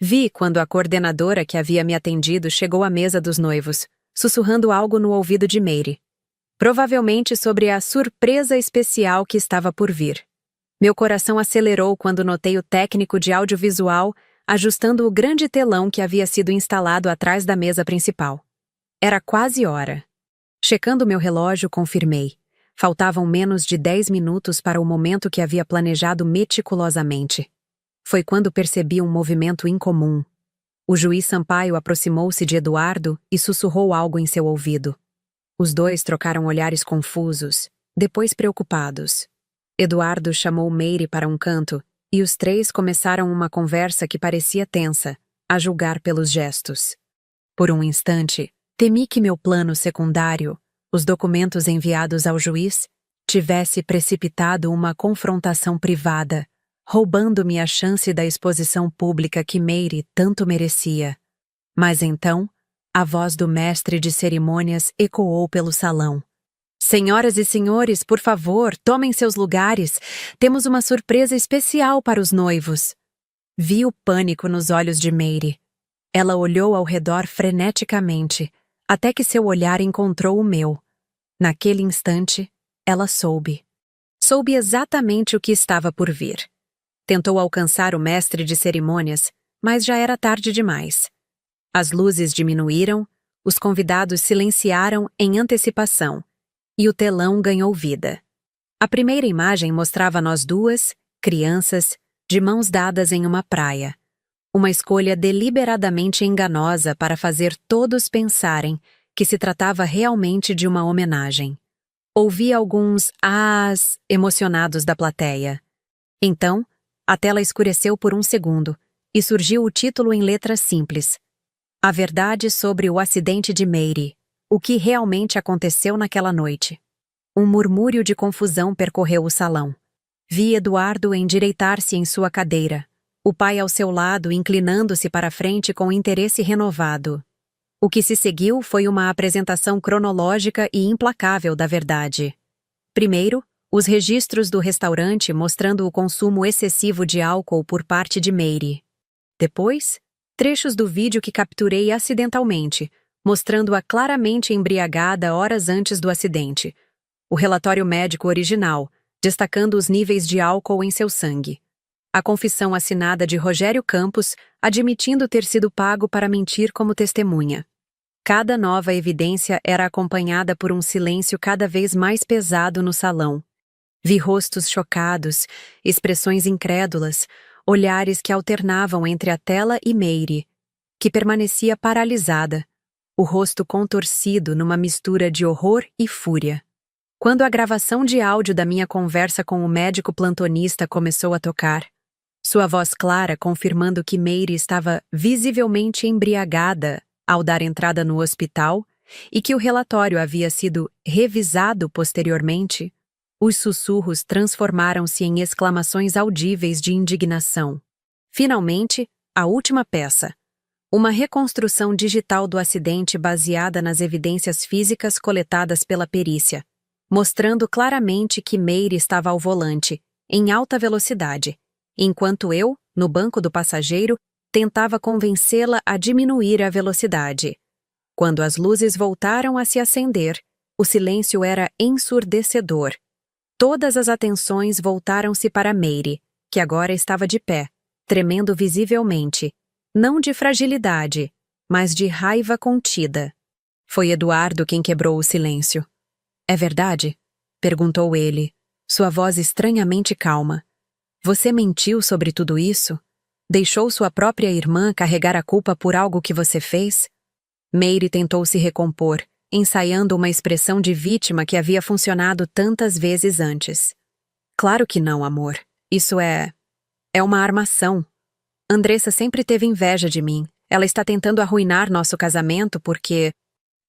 Vi quando a coordenadora que havia me atendido chegou à mesa dos noivos, sussurrando algo no ouvido de Mary. Provavelmente sobre a surpresa especial que estava por vir. Meu coração acelerou quando notei o técnico de audiovisual ajustando o grande telão que havia sido instalado atrás da mesa principal. Era quase hora. Checando meu relógio, confirmei. Faltavam menos de 10 minutos para o momento que havia planejado meticulosamente. Foi quando percebi um movimento incomum. O juiz Sampaio aproximou-se de Eduardo e sussurrou algo em seu ouvido. Os dois trocaram olhares confusos, depois preocupados. Eduardo chamou Meire para um canto e os três começaram uma conversa que parecia tensa, a julgar pelos gestos. Por um instante, temi que meu plano secundário, os documentos enviados ao juiz, tivesse precipitado uma confrontação privada, roubando-me a chance da exposição pública que Meire tanto merecia. Mas então, a voz do mestre de cerimônias ecoou pelo salão. Senhoras e senhores, por favor, tomem seus lugares. Temos uma surpresa especial para os noivos. Vi o pânico nos olhos de Meire. Ela olhou ao redor freneticamente, até que seu olhar encontrou o meu. Naquele instante, ela soube. Soube exatamente o que estava por vir. Tentou alcançar o mestre de cerimônias, mas já era tarde demais. As luzes diminuíram, os convidados silenciaram em antecipação, e o telão ganhou vida. A primeira imagem mostrava nós duas, crianças, de mãos dadas em uma praia. Uma escolha deliberadamente enganosa para fazer todos pensarem que se tratava realmente de uma homenagem. Ouvi alguns "ahs" emocionados da plateia. Então, a tela escureceu por um segundo e surgiu o título em letras simples. A verdade sobre o acidente de Meire. O que realmente aconteceu naquela noite. Um murmúrio de confusão percorreu o salão. Vi Eduardo endireitar-se em sua cadeira, o pai ao seu lado inclinando-se para a frente com interesse renovado. O que se seguiu foi uma apresentação cronológica e implacável da verdade. Primeiro, os registros do restaurante mostrando o consumo excessivo de álcool por parte de Meire. Depois, trechos do vídeo que capturei acidentalmente, mostrando-a claramente embriagada horas antes do acidente. O relatório médico original, destacando os níveis de álcool em seu sangue. A confissão assinada de Rogério Campos, admitindo ter sido pago para mentir como testemunha. Cada nova evidência era acompanhada por um silêncio cada vez mais pesado no salão. Vi rostos chocados, expressões incrédulas, olhares que alternavam entre a tela e Meire, que permanecia paralisada, o rosto contorcido numa mistura de horror e fúria. Quando a gravação de áudio da minha conversa com o médico plantonista começou a tocar, sua voz clara confirmando que Meire estava visivelmente embriagada ao dar entrada no hospital e que o relatório havia sido revisado posteriormente, os sussurros transformaram-se em exclamações audíveis de indignação. Finalmente, a última peça. Uma reconstrução digital do acidente baseada nas evidências físicas coletadas pela perícia, mostrando claramente que Meire estava ao volante, em alta velocidade, enquanto eu, no banco do passageiro, tentava convencê-la a diminuir a velocidade. Quando as luzes voltaram a se acender, o silêncio era ensurdecedor. Todas as atenções voltaram-se para Meire, que agora estava de pé, tremendo visivelmente, não de fragilidade, mas de raiva contida. Foi Eduardo quem quebrou o silêncio. "É verdade?" perguntou ele, sua voz estranhamente calma. "Você mentiu sobre tudo isso? Deixou sua própria irmã carregar a culpa por algo que você fez?" Meire tentou se recompor, ensaiando uma expressão de vítima que havia funcionado tantas vezes antes. "Claro que não, amor. Isso é uma armação. Andressa sempre teve inveja de mim. Ela está tentando arruinar nosso casamento porque...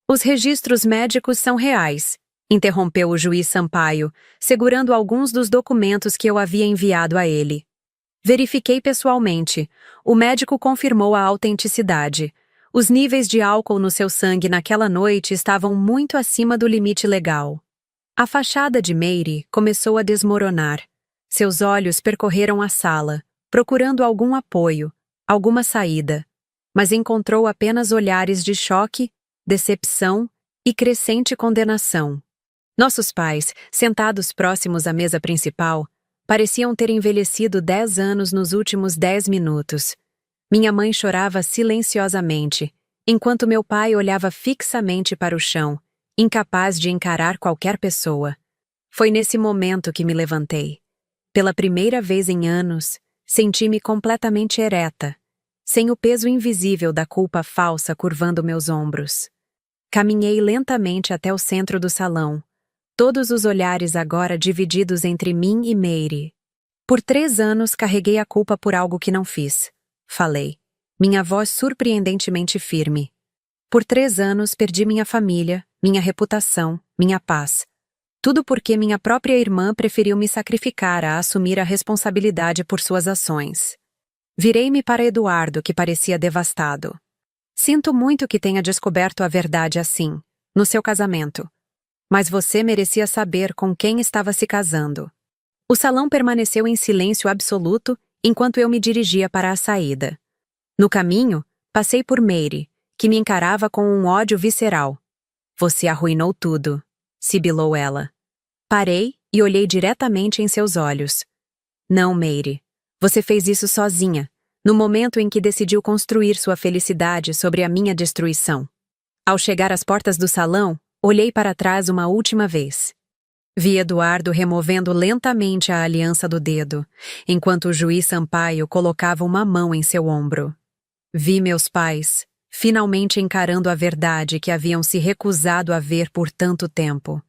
Os registros médicos são reais", interrompeu o juiz Sampaio, segurando alguns dos documentos que eu havia enviado a ele. "Verifiquei pessoalmente. O médico confirmou a autenticidade. Os níveis de álcool no seu sangue naquela noite estavam muito acima do limite legal." A fachada de Meire começou a desmoronar. Seus olhos percorreram a sala, procurando algum apoio, alguma saída, mas encontrou apenas olhares de choque, decepção e crescente condenação. Nossos pais, sentados próximos à mesa principal, pareciam ter envelhecido 10 anos nos últimos 10 minutos. Minha mãe chorava silenciosamente, enquanto meu pai olhava fixamente para o chão, incapaz de encarar qualquer pessoa. Foi nesse momento que me levantei. Pela primeira vez em anos, senti-me completamente ereta, sem o peso invisível da culpa falsa curvando meus ombros. Caminhei lentamente até o centro do salão, todos os olhares agora divididos entre mim e Mary. Por 3 anos carreguei a culpa por algo que não fiz. Falei, minha voz surpreendentemente firme. Por 3 anos perdi minha família, minha reputação, minha paz. Tudo porque minha própria irmã preferiu me sacrificar a assumir a responsabilidade por suas ações. Virei-me para Eduardo, que parecia devastado. Sinto muito que tenha descoberto a verdade assim, no seu casamento. Mas você merecia saber com quem estava se casando. O salão permaneceu em silêncio absoluto enquanto eu me dirigia para a saída. No caminho, passei por Mary, que me encarava com um ódio visceral. Você arruinou tudo, sibilou ela. Parei e olhei diretamente em seus olhos. Não, Mary. Você fez isso sozinha, no momento em que decidiu construir sua felicidade sobre a minha destruição. Ao chegar às portas do salão, olhei para trás uma última vez. Vi Eduardo removendo lentamente a aliança do dedo, enquanto o juiz Sampaio colocava uma mão em seu ombro. Vi meus pais, finalmente encarando a verdade que haviam se recusado a ver por tanto tempo.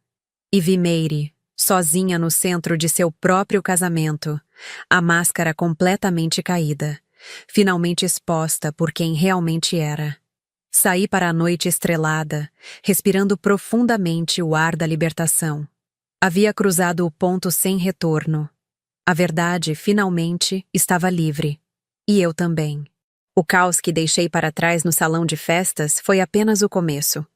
E vi Mary, sozinha no centro de seu próprio casamento, a máscara completamente caída, finalmente exposta por quem realmente era. Saí para a noite estrelada, respirando profundamente o ar da libertação. Havia cruzado o ponto sem retorno. A verdade, finalmente, estava livre. E eu também. O caos que deixei para trás no salão de festas foi apenas o começo.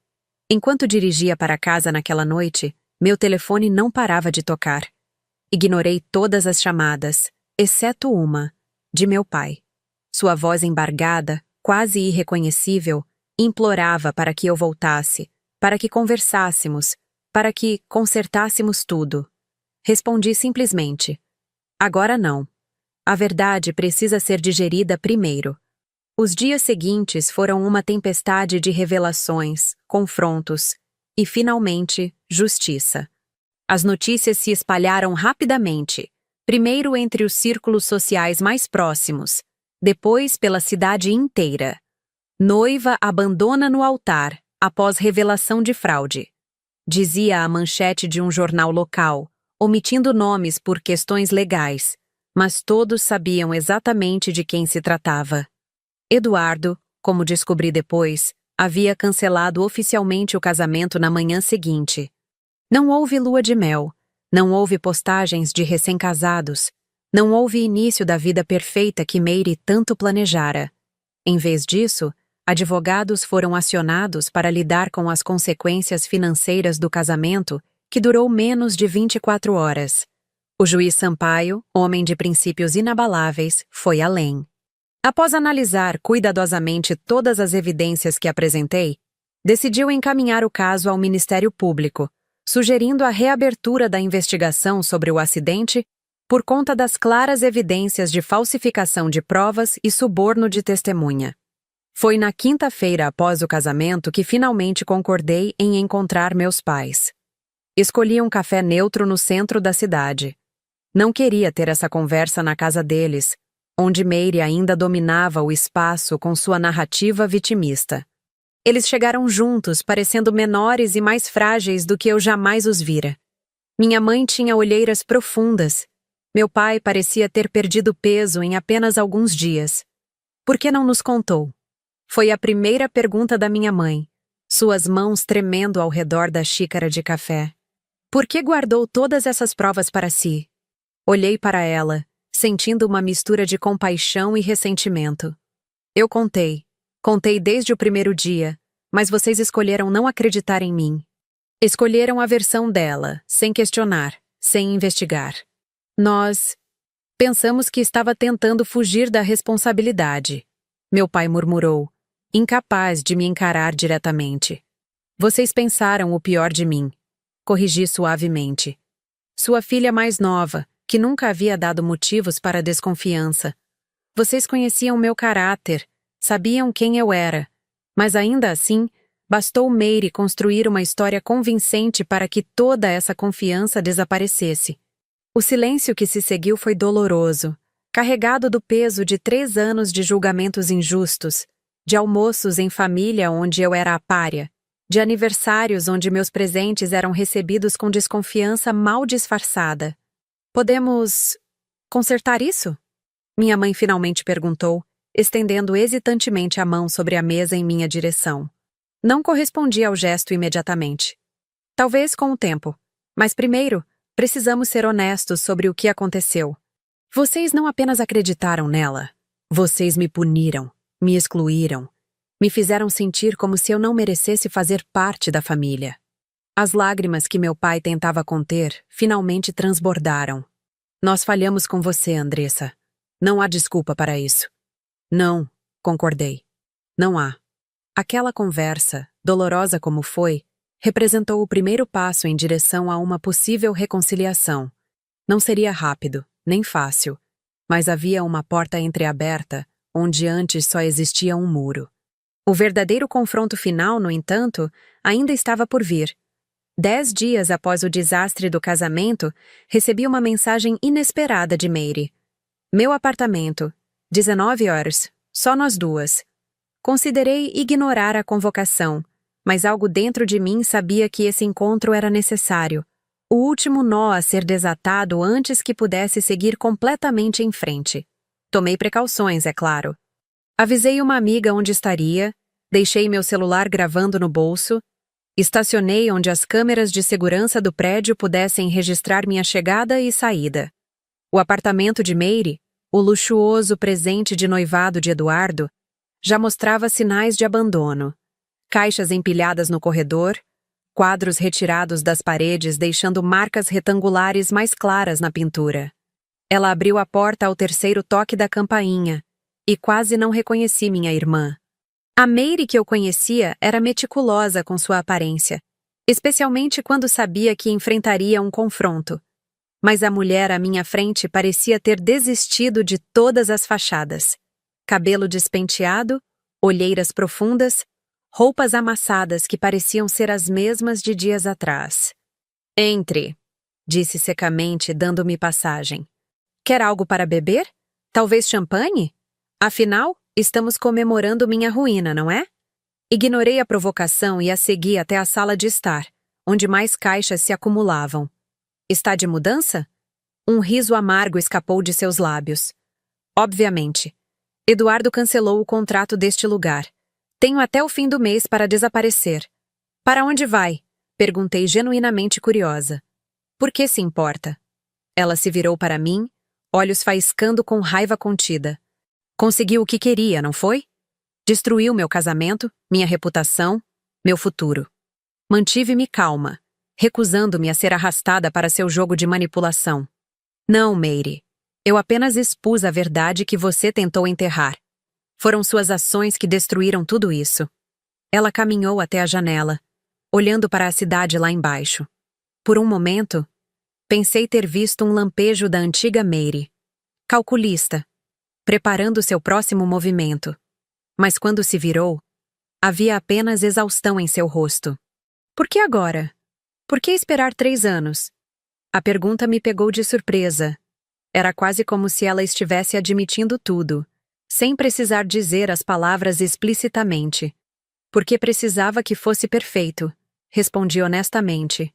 Enquanto dirigia para casa naquela noite, meu telefone não parava de tocar. Ignorei todas as chamadas, exceto uma, de meu pai. Sua voz embargada, quase irreconhecível, implorava para que eu voltasse, para que conversássemos, para que consertássemos tudo. Respondi simplesmente: agora não. A verdade precisa ser digerida primeiro. Os dias seguintes foram uma tempestade de revelações, confrontos e, finalmente, justiça. As notícias se espalharam rapidamente, primeiro entre os círculos sociais mais próximos, depois pela cidade inteira. Noiva abandona no altar após revelação de fraude. Dizia a manchete de um jornal local, omitindo nomes por questões legais, mas todos sabiam exatamente de quem se tratava. Eduardo, como descobri depois, havia cancelado oficialmente o casamento na manhã seguinte. Não houve lua de mel, não houve postagens de recém-casados, não houve início da vida perfeita que Mary tanto planejara. Em vez disso, advogados foram acionados para lidar com as consequências financeiras do casamento, que durou menos de 24 horas. O juiz Sampaio, homem de princípios inabaláveis, foi além. Após analisar cuidadosamente todas as evidências que apresentei, decidiu encaminhar o caso ao Ministério Público, sugerindo a reabertura da investigação sobre o acidente por conta das claras evidências de falsificação de provas e suborno de testemunha. Foi na quinta-feira após o casamento que finalmente concordei em encontrar meus pais. Escolhi um café neutro no centro da cidade. Não queria ter essa conversa na casa deles, onde Mary ainda dominava o espaço com sua narrativa vitimista. Eles chegaram juntos, parecendo menores e mais frágeis do que eu jamais os vira. Minha mãe tinha olheiras profundas. Meu pai parecia ter perdido peso em apenas alguns dias. Por que não nos contou? Foi a primeira pergunta da minha mãe, suas mãos tremendo ao redor da xícara de café. Por que guardou todas essas provas para si? Olhei para ela, sentindo uma mistura de compaixão e ressentimento. Eu contei desde o primeiro dia, mas vocês escolheram não acreditar em mim. Escolheram a versão dela, sem questionar, sem investigar. Nós pensamos que estava tentando fugir da responsabilidade. Meu pai murmurou, incapaz de me encarar diretamente. Vocês pensaram o pior de mim. Corrigi suavemente. Sua filha mais nova, que nunca havia dado motivos para desconfiança. Vocês conheciam meu caráter, sabiam quem eu era. Mas ainda assim, bastou Mary construir uma história convincente para que toda essa confiança desaparecesse. O silêncio que se seguiu foi doloroso, carregado do peso de 3 anos de julgamentos injustos, de almoços em família onde eu era a pária, de aniversários onde meus presentes eram recebidos com desconfiança mal disfarçada. Podemos consertar isso? Minha mãe finalmente perguntou, estendendo hesitantemente a mão sobre a mesa em minha direção. Não correspondi ao gesto imediatamente. Talvez com o tempo, mas primeiro, precisamos ser honestos sobre o que aconteceu. Vocês não apenas acreditaram nela. Vocês me puniram, me excluíram, me fizeram sentir como se eu não merecesse fazer parte da família. As lágrimas que meu pai tentava conter finalmente transbordaram. Nós falhamos com você, Andressa. Não há desculpa para isso. Não, concordei. Não há. Aquela conversa, dolorosa como foi, representou o primeiro passo em direção a uma possível reconciliação. Não seria rápido, nem fácil, mas havia uma porta entreaberta, onde antes só existia um muro. O verdadeiro confronto final, no entanto, ainda estava por vir. 10 dias após o desastre do casamento, recebi uma mensagem inesperada de Mary. Meu apartamento, 19 horas, só nós duas. Considerei ignorar a convocação, mas algo dentro de mim sabia que esse encontro era necessário. O último nó a ser desatado antes que pudesse seguir completamente em frente. Tomei precauções, é claro. Avisei uma amiga onde estaria, deixei meu celular gravando no bolso, estacionei onde as câmeras de segurança do prédio pudessem registrar minha chegada e saída. O apartamento de Mary, o luxuoso presente de noivado de Eduardo, já mostrava sinais de abandono. Caixas empilhadas no corredor, quadros retirados das paredes deixando marcas retangulares mais claras na pintura. Ela abriu a porta ao terceiro toque da campainha e quase não reconheci minha irmã. A Mary que eu conhecia era meticulosa com sua aparência, especialmente quando sabia que enfrentaria um confronto. Mas a mulher à minha frente parecia ter desistido de todas as fachadas. Cabelo despenteado, olheiras profundas, roupas amassadas que pareciam ser as mesmas de dias atrás. Entre, disse secamente, dando-me passagem. Quer algo para beber? Talvez champanhe? Afinal, estamos comemorando minha ruína, não é? Ignorei a provocação e a segui até a sala de estar, onde mais caixas se acumulavam. Está de mudança? Um riso amargo escapou de seus lábios. Obviamente. Eduardo cancelou o contrato deste lugar. Tenho até o fim do mês para desaparecer. Para onde vai? Perguntei genuinamente curiosa. Por que se importa? Ela se virou para mim, olhos faiscando com raiva contida. Conseguiu o que queria, não foi? Destruiu meu casamento, minha reputação, meu futuro. Mantive-me calma, recusando-me a ser arrastada para seu jogo de manipulação. Não, Mary. Eu apenas expus a verdade que você tentou enterrar. Foram suas ações que destruíram tudo isso. Ela caminhou até a janela, olhando para a cidade lá embaixo. Por um momento, pensei ter visto um lampejo da antiga Mary. Calculista, preparando seu próximo movimento. Mas quando se virou, havia apenas exaustão em seu rosto. Por que agora? Por que esperar 3 anos? A pergunta me pegou de surpresa. Era quase como se ela estivesse admitindo tudo, sem precisar dizer as palavras explicitamente. Porque precisava que fosse perfeito, respondi honestamente.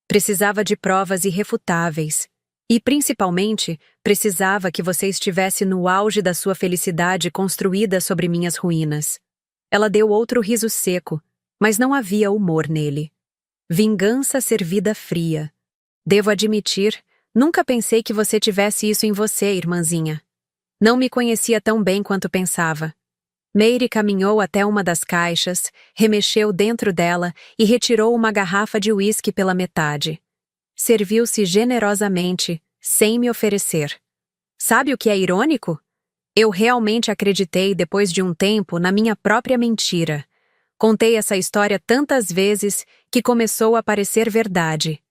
Precisava de provas irrefutáveis. E, principalmente, precisava que você estivesse no auge da sua felicidade construída sobre minhas ruínas. Ela deu outro riso seco, mas não havia humor nele. Vingança servida fria. Devo admitir, nunca pensei que você tivesse isso em você, irmãzinha. Não me conhecia tão bem quanto pensava. Mary caminhou até uma das caixas, remexeu dentro dela e retirou uma garrafa de uísque pela metade. Serviu-se generosamente, sem me oferecer. Sabe o que é irônico? Eu realmente acreditei, depois de um tempo, na minha própria mentira. Contei essa história tantas vezes que começou a parecer verdade.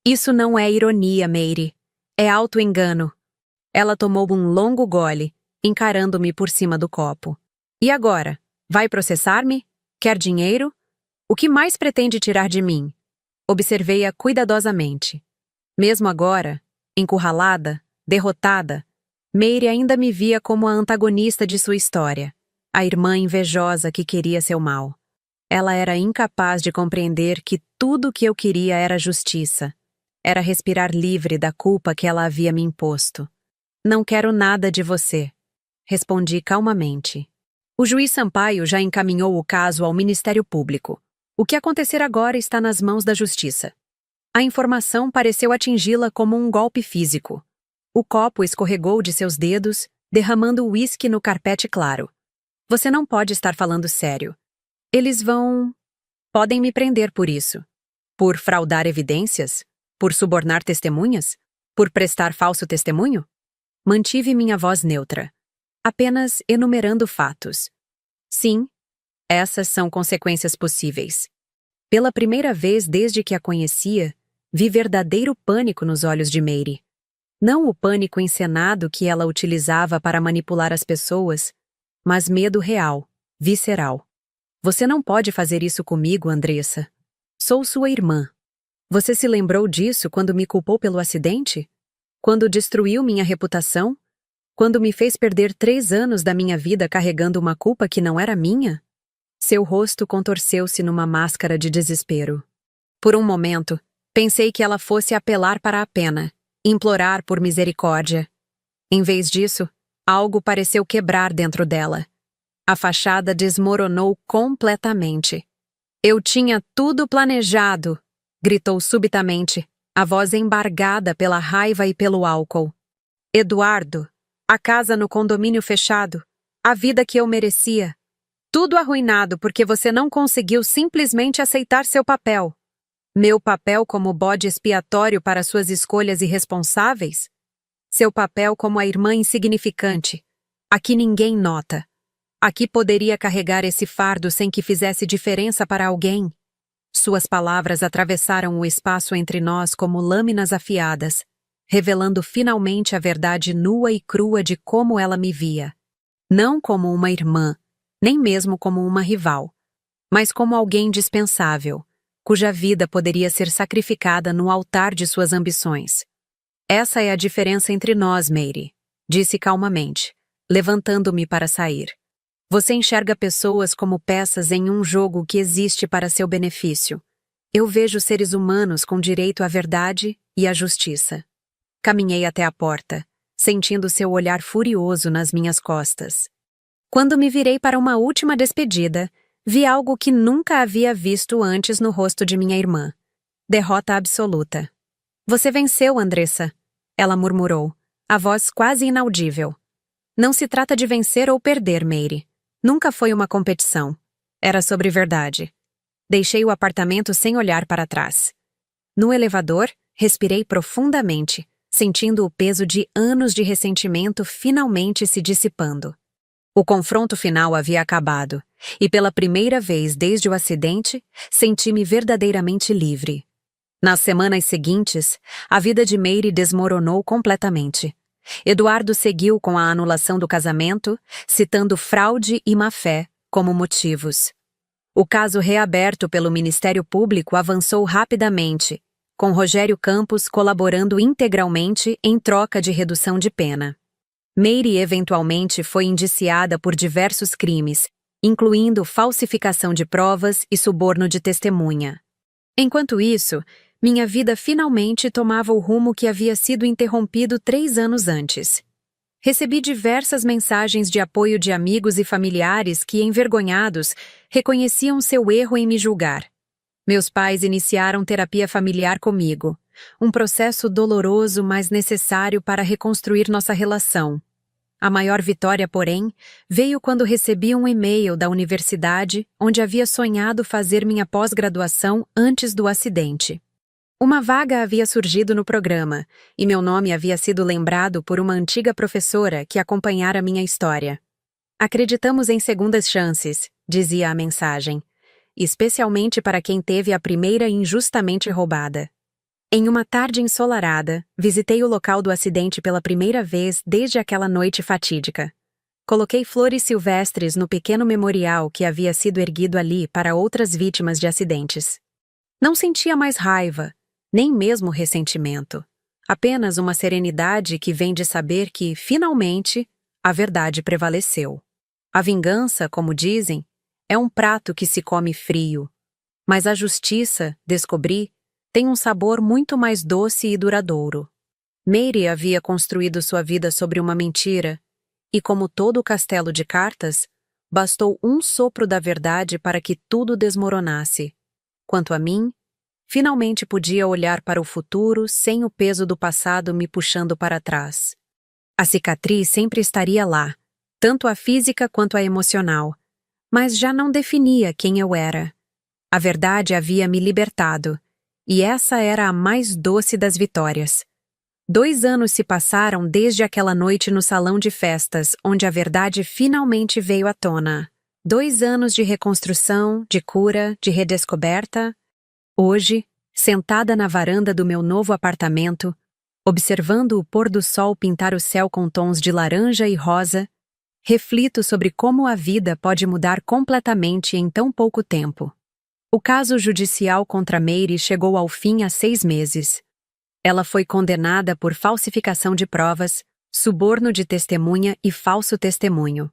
Isso não é ironia, Mary. É auto-engano. Ela tomou um longo gole, encarando-me por cima do copo. E agora? Vai processar-me? Quer dinheiro? O que mais pretende tirar de mim? Observei-a cuidadosamente. Mesmo agora, encurralada, derrotada, Mary ainda me via como a antagonista de sua história, a irmã invejosa que queria seu mal. Ela era incapaz de compreender que tudo o que eu queria era justiça. Era respirar livre da culpa que ela havia me imposto. Não quero nada de você, respondi calmamente. O juiz Sampaio já encaminhou o caso ao Ministério Público. O que acontecer agora está nas mãos da Justiça. A informação pareceu atingi-la como um golpe físico. O copo escorregou de seus dedos, derramando uísque no carpete claro. Você não pode estar falando sério. Eles podem me prender por isso. Por fraudar evidências? Por subornar testemunhas? Por prestar falso testemunho? Mantive minha voz neutra, apenas enumerando fatos. Sim, essas são consequências possíveis. Pela primeira vez desde que a conhecia, vi verdadeiro pânico nos olhos de Mary. Não o pânico encenado que ela utilizava para manipular as pessoas, mas medo real, visceral. Você não pode fazer isso comigo, Andressa. Sou sua irmã. Você se lembrou disso quando me culpou pelo acidente? Quando destruiu minha reputação? Quando me fez perder 3 anos da minha vida carregando uma culpa que não era minha? Seu rosto contorceu-se numa máscara de desespero. Por um momento, pensei que ela fosse apelar para a pena, implorar por misericórdia. Em vez disso, algo pareceu quebrar dentro dela. A fachada desmoronou completamente. Eu tinha tudo planejado, gritou subitamente, a voz embargada pela raiva e pelo álcool. Eduardo, a casa no condomínio fechado, a vida que eu merecia. Tudo arruinado porque você não conseguiu simplesmente aceitar seu papel. Meu papel como bode expiatório para suas escolhas irresponsáveis? Seu papel como a irmã insignificante, a que ninguém nota. A que poderia carregar esse fardo sem que fizesse diferença para alguém? Suas palavras atravessaram o espaço entre nós como lâminas afiadas, revelando finalmente a verdade nua e crua de como ela me via. Não como uma irmã, nem mesmo como uma rival, mas como alguém dispensável, cuja vida poderia ser sacrificada no altar de suas ambições. Essa é a diferença entre nós, Mary, disse calmamente, levantando-me para sair. Você enxerga pessoas como peças em um jogo que existe para seu benefício. Eu vejo seres humanos com direito à verdade e à justiça. Caminhei até a porta, sentindo seu olhar furioso nas minhas costas. Quando me virei para uma última despedida, vi algo que nunca havia visto antes no rosto de minha irmã. Derrota absoluta. Você venceu, Andressa, ela murmurou, a voz quase inaudível. Não se trata de vencer ou perder, Mary. Nunca foi uma competição. Era sobre verdade. Deixei o apartamento sem olhar para trás. No elevador, respirei profundamente, sentindo o peso de anos de ressentimento finalmente se dissipando. O confronto final havia acabado, e pela primeira vez desde o acidente, senti-me verdadeiramente livre. Nas semanas seguintes, a vida de Mary desmoronou completamente. Eduardo seguiu com a anulação do casamento, citando fraude e má-fé como motivos. O caso reaberto pelo Ministério Público avançou rapidamente, com Rogério Campos colaborando integralmente em troca de redução de pena. Mary eventualmente foi indiciada por diversos crimes, incluindo falsificação de provas e suborno de testemunha. Enquanto isso, minha vida finalmente tomava o rumo que havia sido interrompido 3 anos antes. Recebi diversas mensagens de apoio de amigos e familiares que, envergonhados, reconheciam seu erro em me julgar. Meus pais iniciaram terapia familiar comigo, um processo doloroso, mas necessário para reconstruir nossa relação. A maior vitória, porém, veio quando recebi um e-mail da universidade onde havia sonhado fazer minha pós-graduação antes do acidente. Uma vaga havia surgido no programa, e meu nome havia sido lembrado por uma antiga professora que acompanhara minha história. Acreditamos em segundas chances, dizia a mensagem, especialmente para quem teve a primeira injustamente roubada. Em uma tarde ensolarada, visitei o local do acidente pela primeira vez desde aquela noite fatídica. Coloquei flores silvestres no pequeno memorial que havia sido erguido ali para outras vítimas de acidentes. Não sentia mais raiva, nem mesmo ressentimento. Apenas uma serenidade que vem de saber que, finalmente, a verdade prevaleceu. A vingança, como dizem, é um prato que se come frio. Mas a justiça, descobri, tem um sabor muito mais doce e duradouro. Mary havia construído sua vida sobre uma mentira, e como todo o castelo de cartas, bastou um sopro da verdade para que tudo desmoronasse. Quanto a mim, finalmente podia olhar para o futuro sem o peso do passado me puxando para trás. A cicatriz sempre estaria lá, tanto a física quanto a emocional, mas já não definia quem eu era. A verdade havia me libertado, e essa era a mais doce das vitórias. 2 anos se passaram desde aquela noite no salão de festas, onde a verdade finalmente veio à tona. 2 anos de reconstrução, de cura, de redescoberta. Hoje, sentada na varanda do meu novo apartamento, observando o pôr do sol pintar o céu com tons de laranja e rosa, reflito sobre como a vida pode mudar completamente em tão pouco tempo. O caso judicial contra Mary chegou ao fim há 6 meses. Ela foi condenada por falsificação de provas, suborno de testemunha e falso testemunho.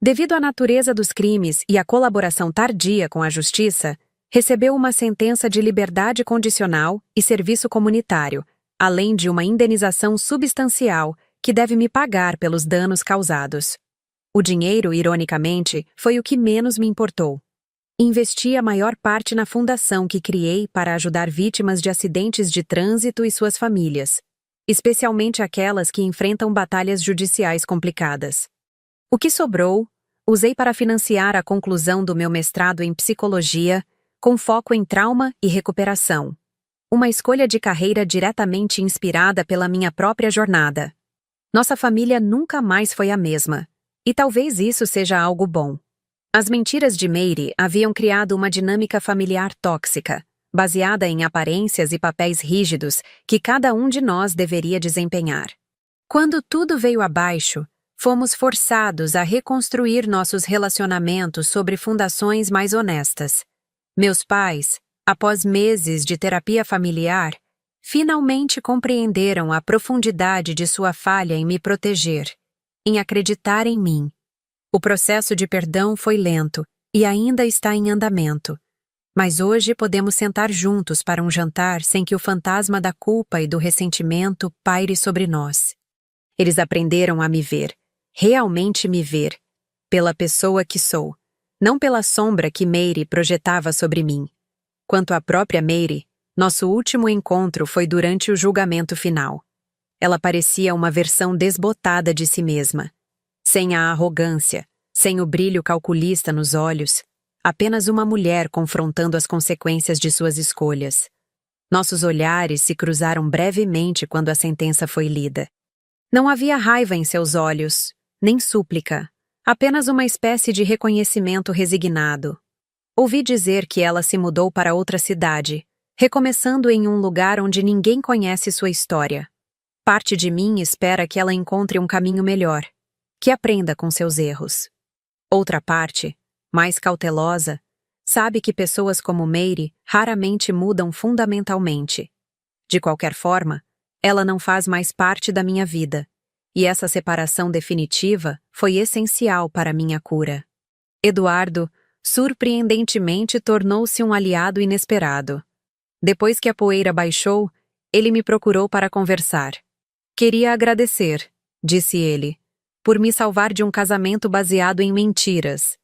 Devido à natureza dos crimes e à colaboração tardia com a justiça, recebeu uma sentença de liberdade condicional e serviço comunitário, além de uma indenização substancial que deve me pagar pelos danos causados. O dinheiro, ironicamente, foi o que menos me importou. Investi a maior parte na fundação que criei para ajudar vítimas de acidentes de trânsito e suas famílias, especialmente aquelas que enfrentam batalhas judiciais complicadas. O que sobrou, usei para financiar a conclusão do meu mestrado em psicologia, com foco em trauma e recuperação. Uma escolha de carreira diretamente inspirada pela minha própria jornada. Nossa família nunca mais foi a mesma, e talvez isso seja algo bom. As mentiras de Mary haviam criado uma dinâmica familiar tóxica, baseada em aparências e papéis rígidos que cada um de nós deveria desempenhar. Quando tudo veio abaixo, fomos forçados a reconstruir nossos relacionamentos sobre fundações mais honestas. Meus pais, após meses de terapia familiar, finalmente compreenderam a profundidade de sua falha em me proteger, em acreditar em mim. O processo de perdão foi lento e ainda está em andamento, mas hoje podemos sentar juntos para um jantar sem que o fantasma da culpa e do ressentimento paire sobre nós. Eles aprenderam a me ver, realmente me ver, pela pessoa que sou, não pela sombra que Mary projetava sobre mim. Quanto à própria Mary, nosso último encontro foi durante o julgamento final. Ela parecia uma versão desbotada de si mesma. Sem a arrogância, sem o brilho calculista nos olhos, apenas uma mulher confrontando as consequências de suas escolhas. Nossos olhares se cruzaram brevemente quando a sentença foi lida. Não havia raiva em seus olhos, nem súplica, apenas uma espécie de reconhecimento resignado. Ouvi dizer que ela se mudou para outra cidade, recomeçando em um lugar onde ninguém conhece sua história. Parte de mim espera que ela encontre um caminho melhor, que aprenda com seus erros. Outra parte, mais cautelosa, sabe que pessoas como Mary raramente mudam fundamentalmente. De qualquer forma, ela não faz mais parte da minha vida, e essa separação definitiva foi essencial para minha cura. Eduardo, surpreendentemente, tornou-se um aliado inesperado. Depois que a poeira baixou, ele me procurou para conversar. Queria agradecer, disse ele, por me salvar de um casamento baseado em mentiras.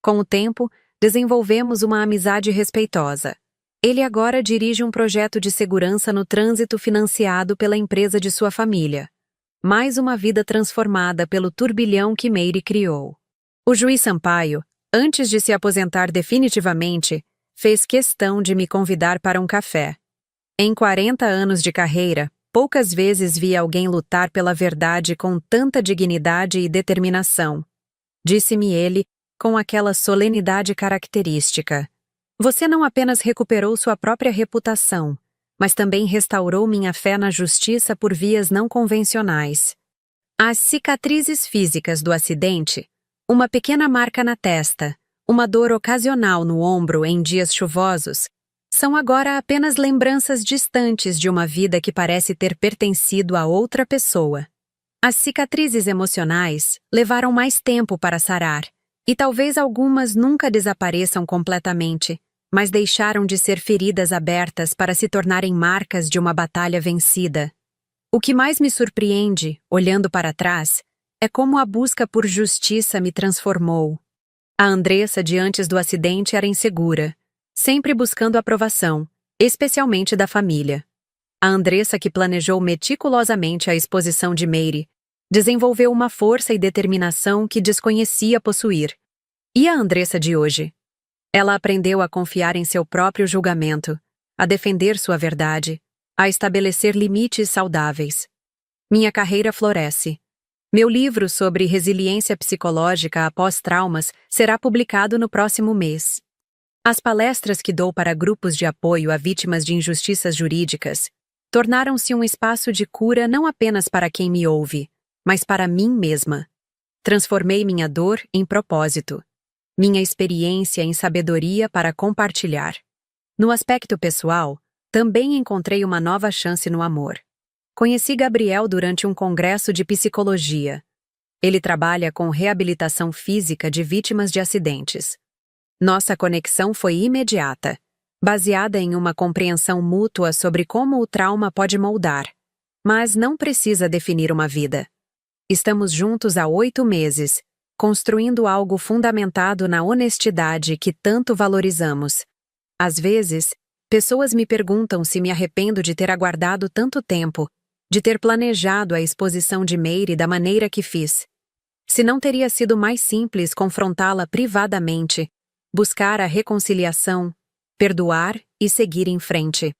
Com o tempo, desenvolvemos uma amizade respeitosa. Ele agora dirige um projeto de segurança no trânsito financiado pela empresa de sua família. Mais uma vida transformada pelo turbilhão que Mary criou. O juiz Sampaio, antes de se aposentar definitivamente, fez questão de me convidar para um café. Em 40 anos de carreira, poucas vezes vi alguém lutar pela verdade com tanta dignidade e determinação. Disse-me ele, com aquela solenidade característica. Você não apenas recuperou sua própria reputação, mas também restaurou minha fé na justiça por vias não convencionais. As cicatrizes físicas do acidente, uma pequena marca na testa, uma dor ocasional no ombro em dias chuvosos, são agora apenas lembranças distantes de uma vida que parece ter pertencido a outra pessoa. As cicatrizes emocionais levaram mais tempo para sarar, e talvez algumas nunca desapareçam completamente, mas deixaram de ser feridas abertas para se tornarem marcas de uma batalha vencida. O que mais me surpreende, olhando para trás, é como a busca por justiça me transformou. A Andressa de antes do acidente era insegura, sempre buscando aprovação, especialmente da família. A Andressa que planejou meticulosamente a exposição de Mary desenvolveu uma força e determinação que desconhecia possuir. E a Andressa de hoje? Ela aprendeu a confiar em seu próprio julgamento, a defender sua verdade, a estabelecer limites saudáveis. Minha carreira floresce. Meu livro sobre resiliência psicológica após traumas será publicado no próximo mês. As palestras que dou para grupos de apoio a vítimas de injustiças jurídicas tornaram-se um espaço de cura não apenas para quem me ouve, mas para mim mesma. Transformei minha dor em propósito, minha experiência em sabedoria para compartilhar. No aspecto pessoal, também encontrei uma nova chance no amor. Conheci Gabriel durante um congresso de psicologia. Ele trabalha com reabilitação física de vítimas de acidentes. Nossa conexão foi imediata, baseada em uma compreensão mútua sobre como o trauma pode moldar, mas não precisa definir uma vida. Estamos juntos há 8 meses, construindo algo fundamentado na honestidade que tanto valorizamos. Às vezes, pessoas me perguntam se me arrependo de ter aguardado tanto tempo, de ter planejado a exposição de Mary da maneira que fiz. Se não teria sido mais simples confrontá-la privadamente, buscar a reconciliação, perdoar e seguir em frente.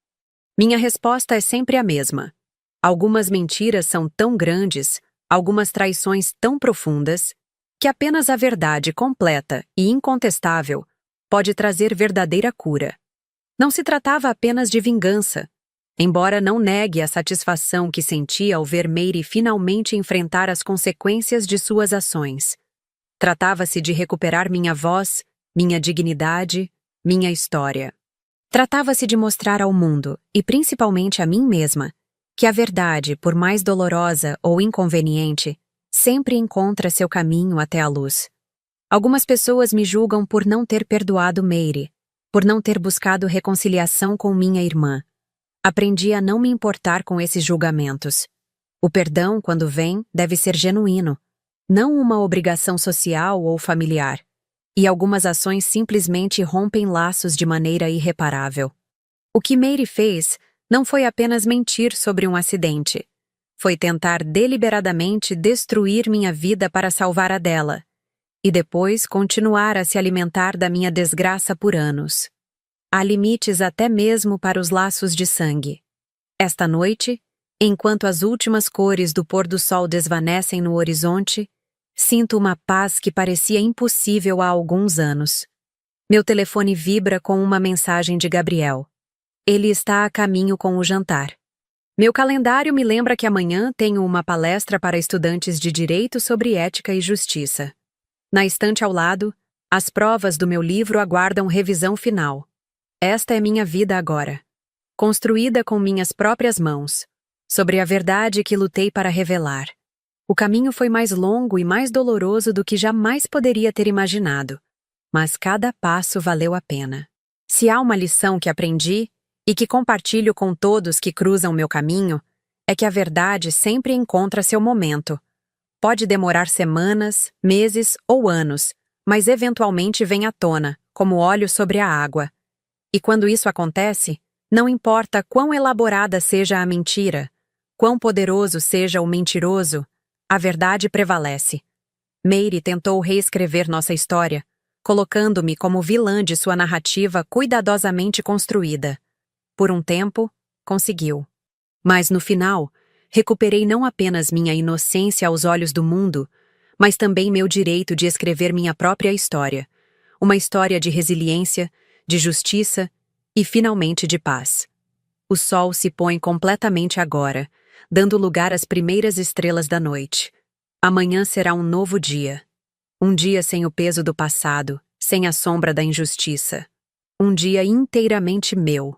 Minha resposta é sempre a mesma. Algumas mentiras são tão grandes, algumas traições tão profundas, que apenas a verdade completa e incontestável pode trazer verdadeira cura. Não se tratava apenas de vingança, embora não negue a satisfação que senti ao ver Mary finalmente enfrentar as consequências de suas ações. Tratava-se de recuperar minha voz, minha dignidade, minha história. Tratava-se de mostrar ao mundo, e principalmente a mim mesma, que a verdade, por mais dolorosa ou inconveniente, sempre encontra seu caminho até a luz. Algumas pessoas me julgam por não ter perdoado Mary, por não ter buscado reconciliação com minha irmã. Aprendi a não me importar com esses julgamentos. O perdão, quando vem, deve ser genuíno, não uma obrigação social ou familiar. E algumas ações simplesmente rompem laços de maneira irreparável. O que Mary fez não foi apenas mentir sobre um acidente. Foi tentar deliberadamente destruir minha vida para salvar a dela, e depois continuar a se alimentar da minha desgraça por anos. Há limites até mesmo para os laços de sangue. Esta noite, enquanto as últimas cores do pôr do sol desvanecem no horizonte, sinto uma paz que parecia impossível há alguns anos. Meu telefone vibra com uma mensagem de Gabriel. Ele está a caminho com o jantar. Meu calendário me lembra que amanhã tenho uma palestra para estudantes de direito sobre ética e justiça. Na estante ao lado, as provas do meu livro aguardam revisão final. Esta é minha vida agora, construída com minhas próprias mãos, sobre a verdade que lutei para revelar. O caminho foi mais longo e mais doloroso do que jamais poderia ter imaginado, mas cada passo valeu a pena. Se há uma lição que aprendi, e que compartilho com todos que cruzam meu caminho, é que a verdade sempre encontra seu momento. Pode demorar semanas, meses ou anos, mas eventualmente vem à tona, como óleo sobre a água. E quando isso acontece, não importa quão elaborada seja a mentira, quão poderoso seja o mentiroso, a verdade prevalece. Mary tentou reescrever nossa história, colocando-me como vilã de sua narrativa cuidadosamente construída. Por um tempo, conseguiu. Mas no final, recuperei não apenas minha inocência aos olhos do mundo, mas também meu direito de escrever minha própria história. Uma história de resiliência, de justiça e, finalmente, de paz. O sol se põe completamente agora, dando lugar às primeiras estrelas da noite. Amanhã será um novo dia. Um dia sem o peso do passado, sem a sombra da injustiça. Um dia inteiramente meu.